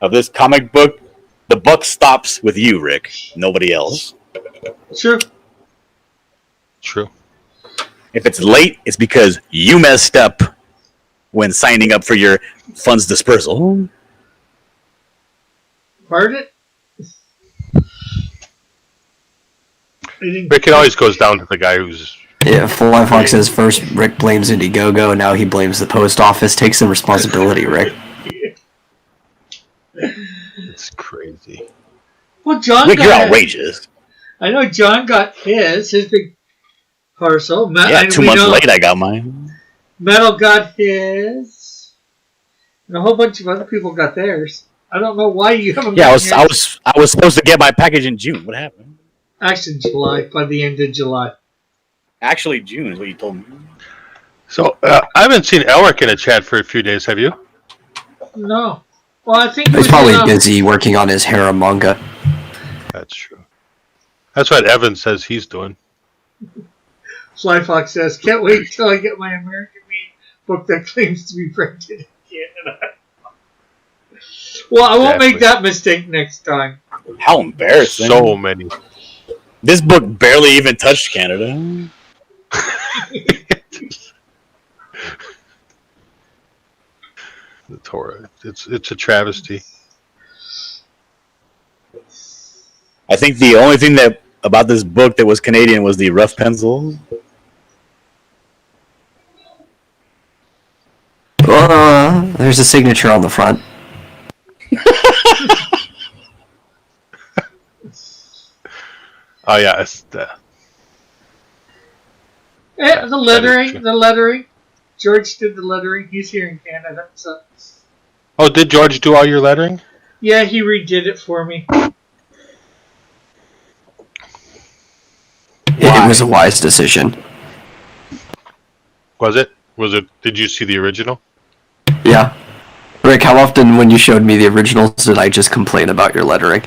S4: of this comic book. The buck stops with you, Rick. Nobody else.
S1: Sure.
S3: True.
S4: If it's late, it's because you messed up when signing up for your funds dispersal.
S1: Pardon?
S3: Rick, it always goes down to the guy who's...
S2: Yeah, Flyfox says first Rick blames Indiegogo, now he blames the post office. Take some responsibility, Rick.
S3: It's crazy.
S1: Well, John
S4: Rick,
S1: got
S4: you're
S1: it.
S4: outrageous.
S1: I know John got his big parcel.
S4: Yeah, 2 months late I got mine.
S1: Metal got his. And a whole bunch of other people got theirs. I don't know why you haven't
S4: Yeah,
S1: gotten yours.
S4: I was supposed to get my package in June. What happened?
S1: Actually, July, by the end of July.
S4: Actually, June is what you told me.
S3: So, I haven't seen Elric in a chat for a few days, have you?
S1: No. Well, I think
S2: He's probably busy working on his harem manga.
S3: That's true. That's what Evan says he's doing.
S1: Flyfox says, "Can't wait till I get my American-made book that claims to be printed in Canada." Well, I won't make that mistake next time.
S4: How embarrassing!
S3: So many.
S4: This book barely even touched Canada.
S3: The Torah. It's a travesty.
S4: I think the only thing that about this book that was Canadian was the rough pencil.
S2: There's a signature on the front.
S3: Oh yeah, it's the
S1: The lettering. George did the lettering. He's here in Canada, so
S3: Oh, did George do all your lettering?
S1: yeah, he redid it for me.
S2: It was a wise decision.
S3: Was it? Did you see the original?
S2: Yeah. Rick, how often when you showed me the originals did I just complain about your lettering?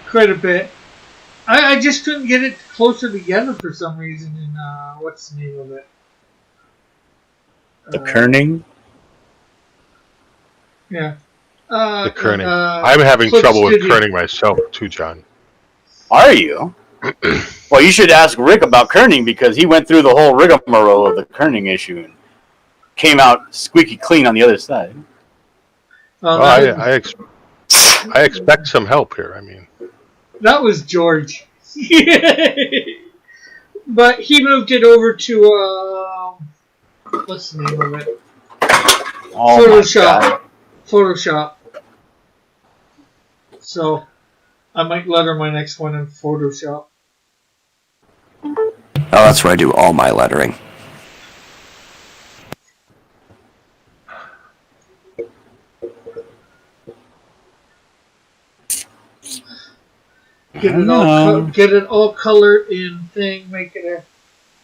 S1: Quite a bit. I just couldn't get it closer together for some reason. And what's the name of it?
S4: The kerning.
S1: Yeah.
S3: The kerning. I'm having
S1: Clip
S3: trouble with
S1: Studio.
S3: kerning myself too, John.
S4: Are you? Well, you should ask Rick about kerning because he went through the whole rigmarole of the kerning issue and came out squeaky clean on the other side.
S3: Well, I expect some help here. I mean,
S1: that was George. But he moved it over to what's the name of it?
S4: Oh
S1: Photoshop. Photoshop. So I might letter my next one in Photoshop.
S2: Oh, that's where I do all my lettering.
S1: Get it all colored in thing. Make it a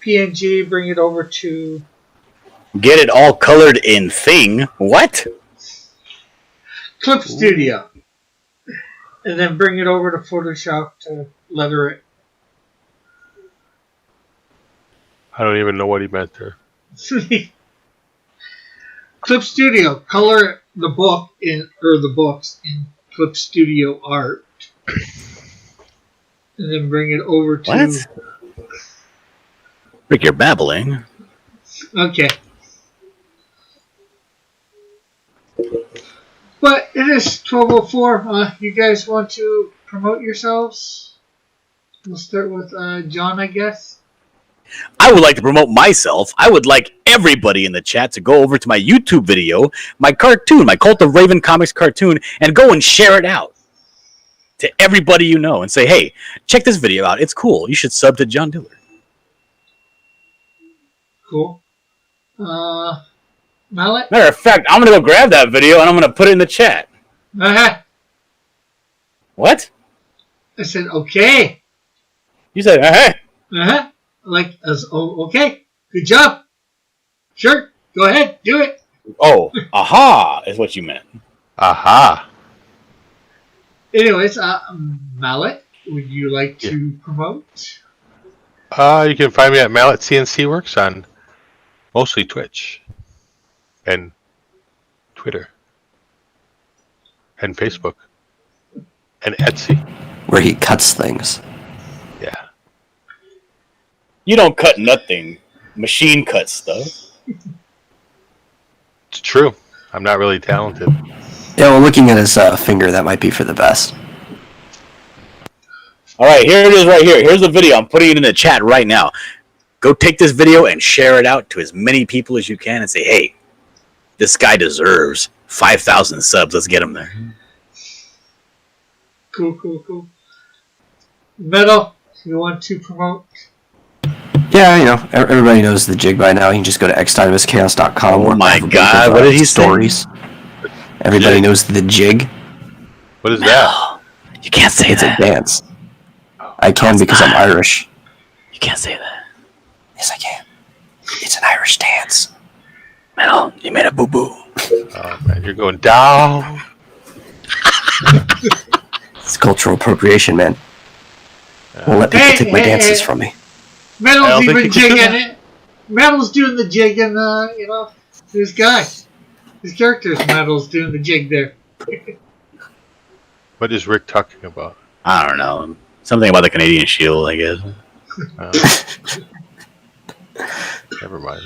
S1: PNG. Bring it over to.
S4: Get it all colored in thing. What?
S1: Clip Studio. And then bring it over to Photoshop to letter it.
S3: I don't even know what he meant there.
S1: Clip Studio. Color the book the books in Clip Studio art. And then bring it over to...
S4: What? Rick, you're babbling.
S1: Okay. But it is 12:04. You guys want to promote yourselves? We'll start with John, I guess.
S4: I would like to promote myself. I would like everybody in the chat to go over to my YouTube video, my cartoon, my Cult of Raven Comics cartoon, and go and share it out to everybody you know and say, hey, check this video out. It's cool. You should sub to John Dillard.
S1: Cool. Mallet?
S4: Matter of fact, I'm going to go grab that video and I'm going to put it in the chat.
S1: Uh-huh.
S4: What?
S1: I said, okay.
S4: You said, hey.
S1: Uh-huh. Okay. Good job. Sure. Go ahead. Do it.
S4: Oh, aha is what you meant.
S3: Aha.
S1: Anyways, Mallet, would you like to promote?
S3: You can find me at Mallet CNC Works on mostly Twitch and Twitter and Facebook and Etsy.
S2: Where he cuts things.
S3: Yeah.
S4: You don't cut nothing. Machine cuts stuff.
S3: It's true. I'm not really talented.
S2: Yeah, well, looking at his finger, that might be for the best.
S4: All right, here it is right here. Here's the video. I'm putting it in the chat right now. Go take this video and share it out to as many people as you can and say, hey, this guy deserves 5,000 subs. Let's get him there.
S1: Cool. Metal, you want to promote?
S2: Yeah, everybody knows the jig by now. You can just go to xdynamuschaos.com.
S4: Oh my God, what did he say?
S2: Stories. Everybody knows the jig.
S3: What is that?
S4: You can't say
S2: It's
S4: that.
S2: a dance. I can because I'm Irish.
S4: You can't say that.
S2: Yes, I can. It's an Irish dance.
S4: Metal, you made a boo-boo.
S3: Oh, man, you're going down.
S2: It's cultural appropriation, man. Won't let people take my dances from me.
S3: I
S1: Metal's
S3: don't think
S1: even
S3: you can do
S1: jigging it. Metal's doing the jig, and this guy, his character's Metal's doing the jig there.
S3: What is Rick talking about?
S4: I don't know. Something about the Canadian Shield, I guess.
S3: Never mind.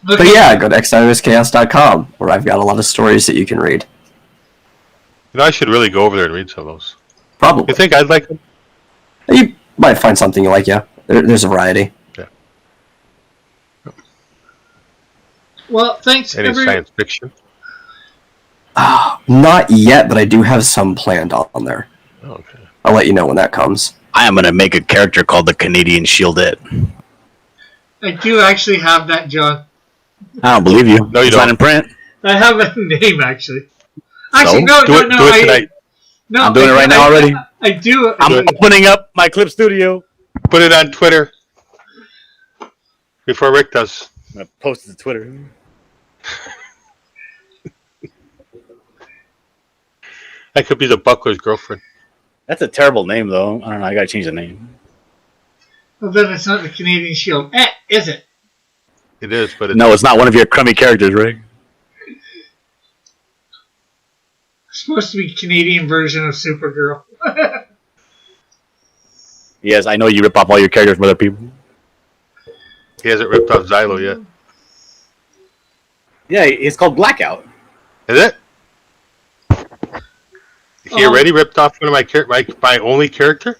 S2: But yeah, go to xdinoschaos.com, where I've got a lot of stories that you can read.
S3: You know, I should really go over there and read some of those.
S2: Probably.
S3: You think I'd like them?
S2: You might find something you like, yeah. There's a variety.
S3: Yeah.
S1: Well, thanks.
S3: Any science fiction?
S2: Not yet, but I do have some planned on there.
S3: Okay.
S2: I'll let you know when that comes.
S4: I am going to make a character called the Canadian Shieldette.
S1: I do actually have that, John.
S4: I don't believe you.
S3: No, you
S4: It's not
S3: don't.
S4: in print.
S1: I have a name actually. Actually,
S4: So?
S1: no,
S3: Do it tonight.
S1: No,
S4: I'm doing it right now already.
S1: I do.
S4: I'm opening up my clip studio.
S3: Put it on Twitter before Rick does.
S4: I'm going to post it to Twitter.
S3: That could be the Buckler's girlfriend.
S4: That's a terrible name, though. I don't know. I got to change the name.
S1: Well, then it's not the Canadian Shield, is it?
S3: It is, but it's
S4: No, it's not one of your crummy characters, Rick.
S1: It's supposed to be Canadian version of Supergirl.
S4: Yes, I know you rip off all your characters from other people.
S3: he hasn't ripped off Xylo yet.
S4: Yeah, it's called Blackout.
S3: Is it? He already ripped off one of my only character?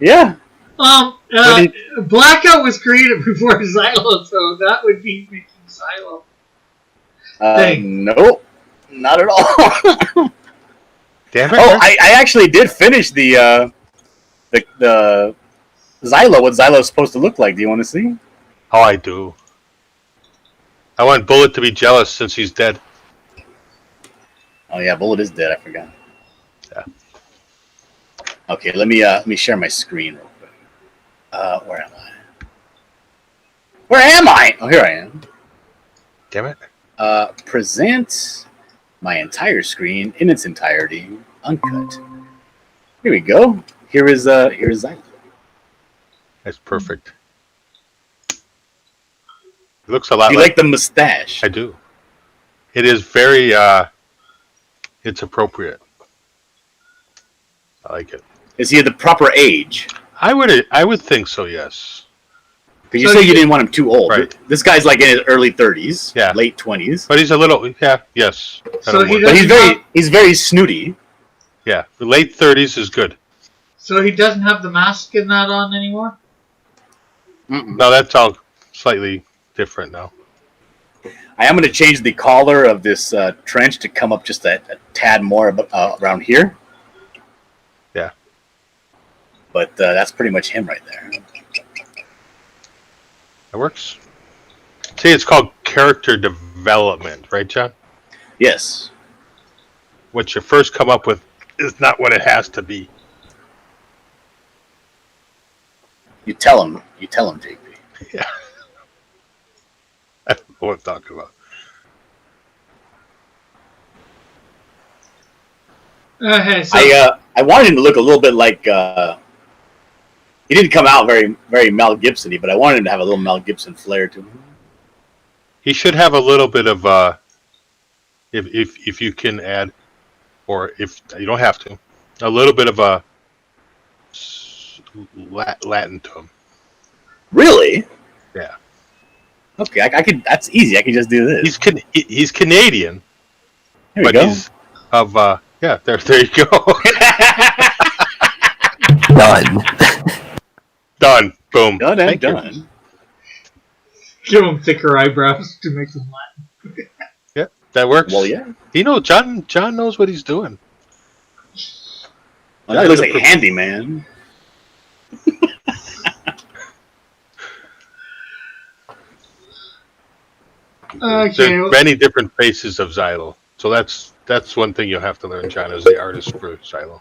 S4: Yeah.
S1: Blackout was created before Xylo, so that would be making Xylo. Hey.
S4: Nope. Not at all.
S3: Damn it.
S4: Oh,
S3: Rick.
S4: I actually did finish the Xylo, what Xylo's supposed to look like. Do you want to see?
S3: Oh, I do. I want Bullet to be jealous since he's dead.
S4: Oh yeah, Bullet is dead. I forgot.
S3: Yeah.
S4: Okay, let me share my screen real quick. Where am I? Where am I? Oh, here I am.
S3: Damn it.
S4: Present my entire screen in its entirety, uncut. Here we go. Here is Xylo.
S3: That's perfect. It looks a lot
S4: You
S3: like...
S4: like the mustache?
S3: I do. It is very... it's appropriate. I like it.
S4: Is he at the proper age?
S3: I would think so, yes.
S4: Because you
S1: So
S4: said
S1: you-
S4: you didn't want him too old.
S3: Right.
S4: This guy's like in his early 30s,
S3: Yeah.
S4: late 20s.
S3: But he's a little... Yeah, yes.
S1: So he
S4: But
S1: doesn't
S4: he's very snooty.
S3: Yeah, the late 30s is good.
S1: So he doesn't have the mask and that on anymore?
S3: No, that's all slightly different now.
S4: I am going to change the collar of this trench to come up just a tad more around here.
S3: Yeah.
S4: But that's pretty much him right there.
S3: That works. See, it's called character development, right, John?
S4: Yes.
S3: What you first come up with is not what it has to be.
S4: You tell him, JP.
S3: Yeah. I don't know what I'm talking about.
S1: Okay, so
S4: I wanted him to look a little bit like he didn't come out very very Mel Gibson-y, but I wanted him to have a little Mel Gibson flair to him.
S3: He should have a little bit of if you can add, or if you don't have to, a little bit of a Latin to him.
S4: Really?
S3: Yeah.
S4: Okay, I could. That's easy. I can just do this.
S3: He's Canadian,
S4: Here we
S3: but
S4: go.
S3: he's of yeah. There you go.
S2: Done.
S3: Done. Boom.
S4: Done and
S3: Thank you.
S4: done.
S1: give him thicker eyebrows to make them Latin.
S3: Yeah, that works.
S4: Well, yeah.
S3: You know, John knows what he's doing.
S4: Well, now he looks like a handyman.
S1: Okay,
S3: There's many different faces of Xylo, so that's one thing you'll have to learn, John, as the artist for Xylo.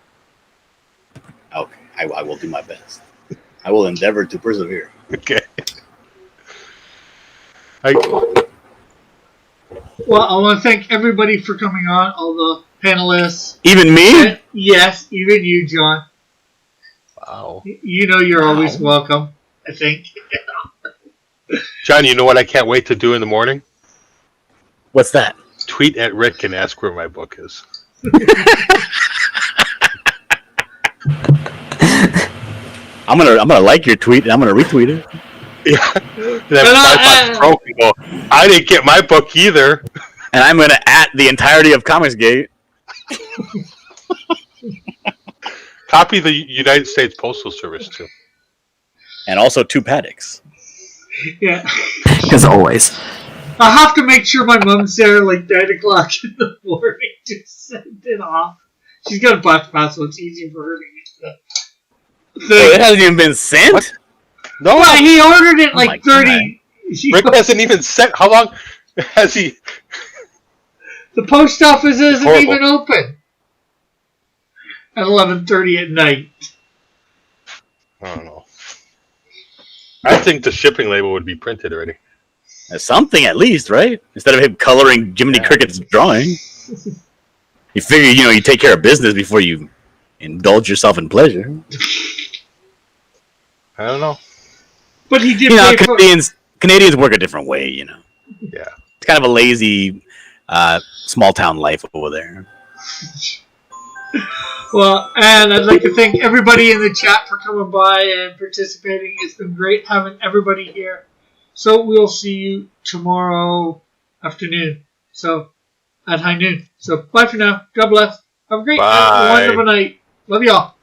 S4: Okay, I will do my best. I will endeavor to persevere.
S3: Okay.
S1: Well, I want to thank everybody for coming on, all the panelists.
S4: Even me?
S1: And yes, even you, John.
S3: Wow.
S1: You know you're always welcome, I think.
S3: John, you know what I can't wait to do in the morning?
S4: What's that?
S3: Tweet at Rick and ask where my book is.
S4: I'm gonna like your tweet and I'm gonna retweet it.
S3: Yeah. Then my broke and go, I didn't get my book either.
S4: And I'm gonna at the entirety of Comicsgate.
S3: Copy the United States Postal Service too.
S4: And also 2 paddocks.
S1: Yeah.
S2: As always.
S1: I have to make sure my mom's there like 9 o'clock in the morning to send it off. She's got a bus pass, so it's easy for her to get
S4: It hasn't even been sent?
S3: What? No,
S1: Well, he ordered it
S4: Oh my
S1: like 30.
S3: Rick hasn't even sent. How long has he?
S1: The post office isn't
S3: Horrible.
S1: even open at 11:30 at night.
S3: I don't know. I think the shipping label would be printed already.
S4: Something at least, right? Instead of him coloring Jiminy Cricket's drawing. You figure, you take care of business before you indulge yourself in pleasure.
S3: I don't know.
S1: But he did pay for.
S4: Canadians work a different way,
S3: Yeah.
S4: It's kind of a lazy, small town life over there.
S1: Well, and I'd like to thank everybody in the chat for coming by and participating. It's been great having everybody here. So we'll see you tomorrow afternoon. So at high noon. So bye for now. God bless. Have a great,
S3: Bye.
S1: wonderful night. Love y'all.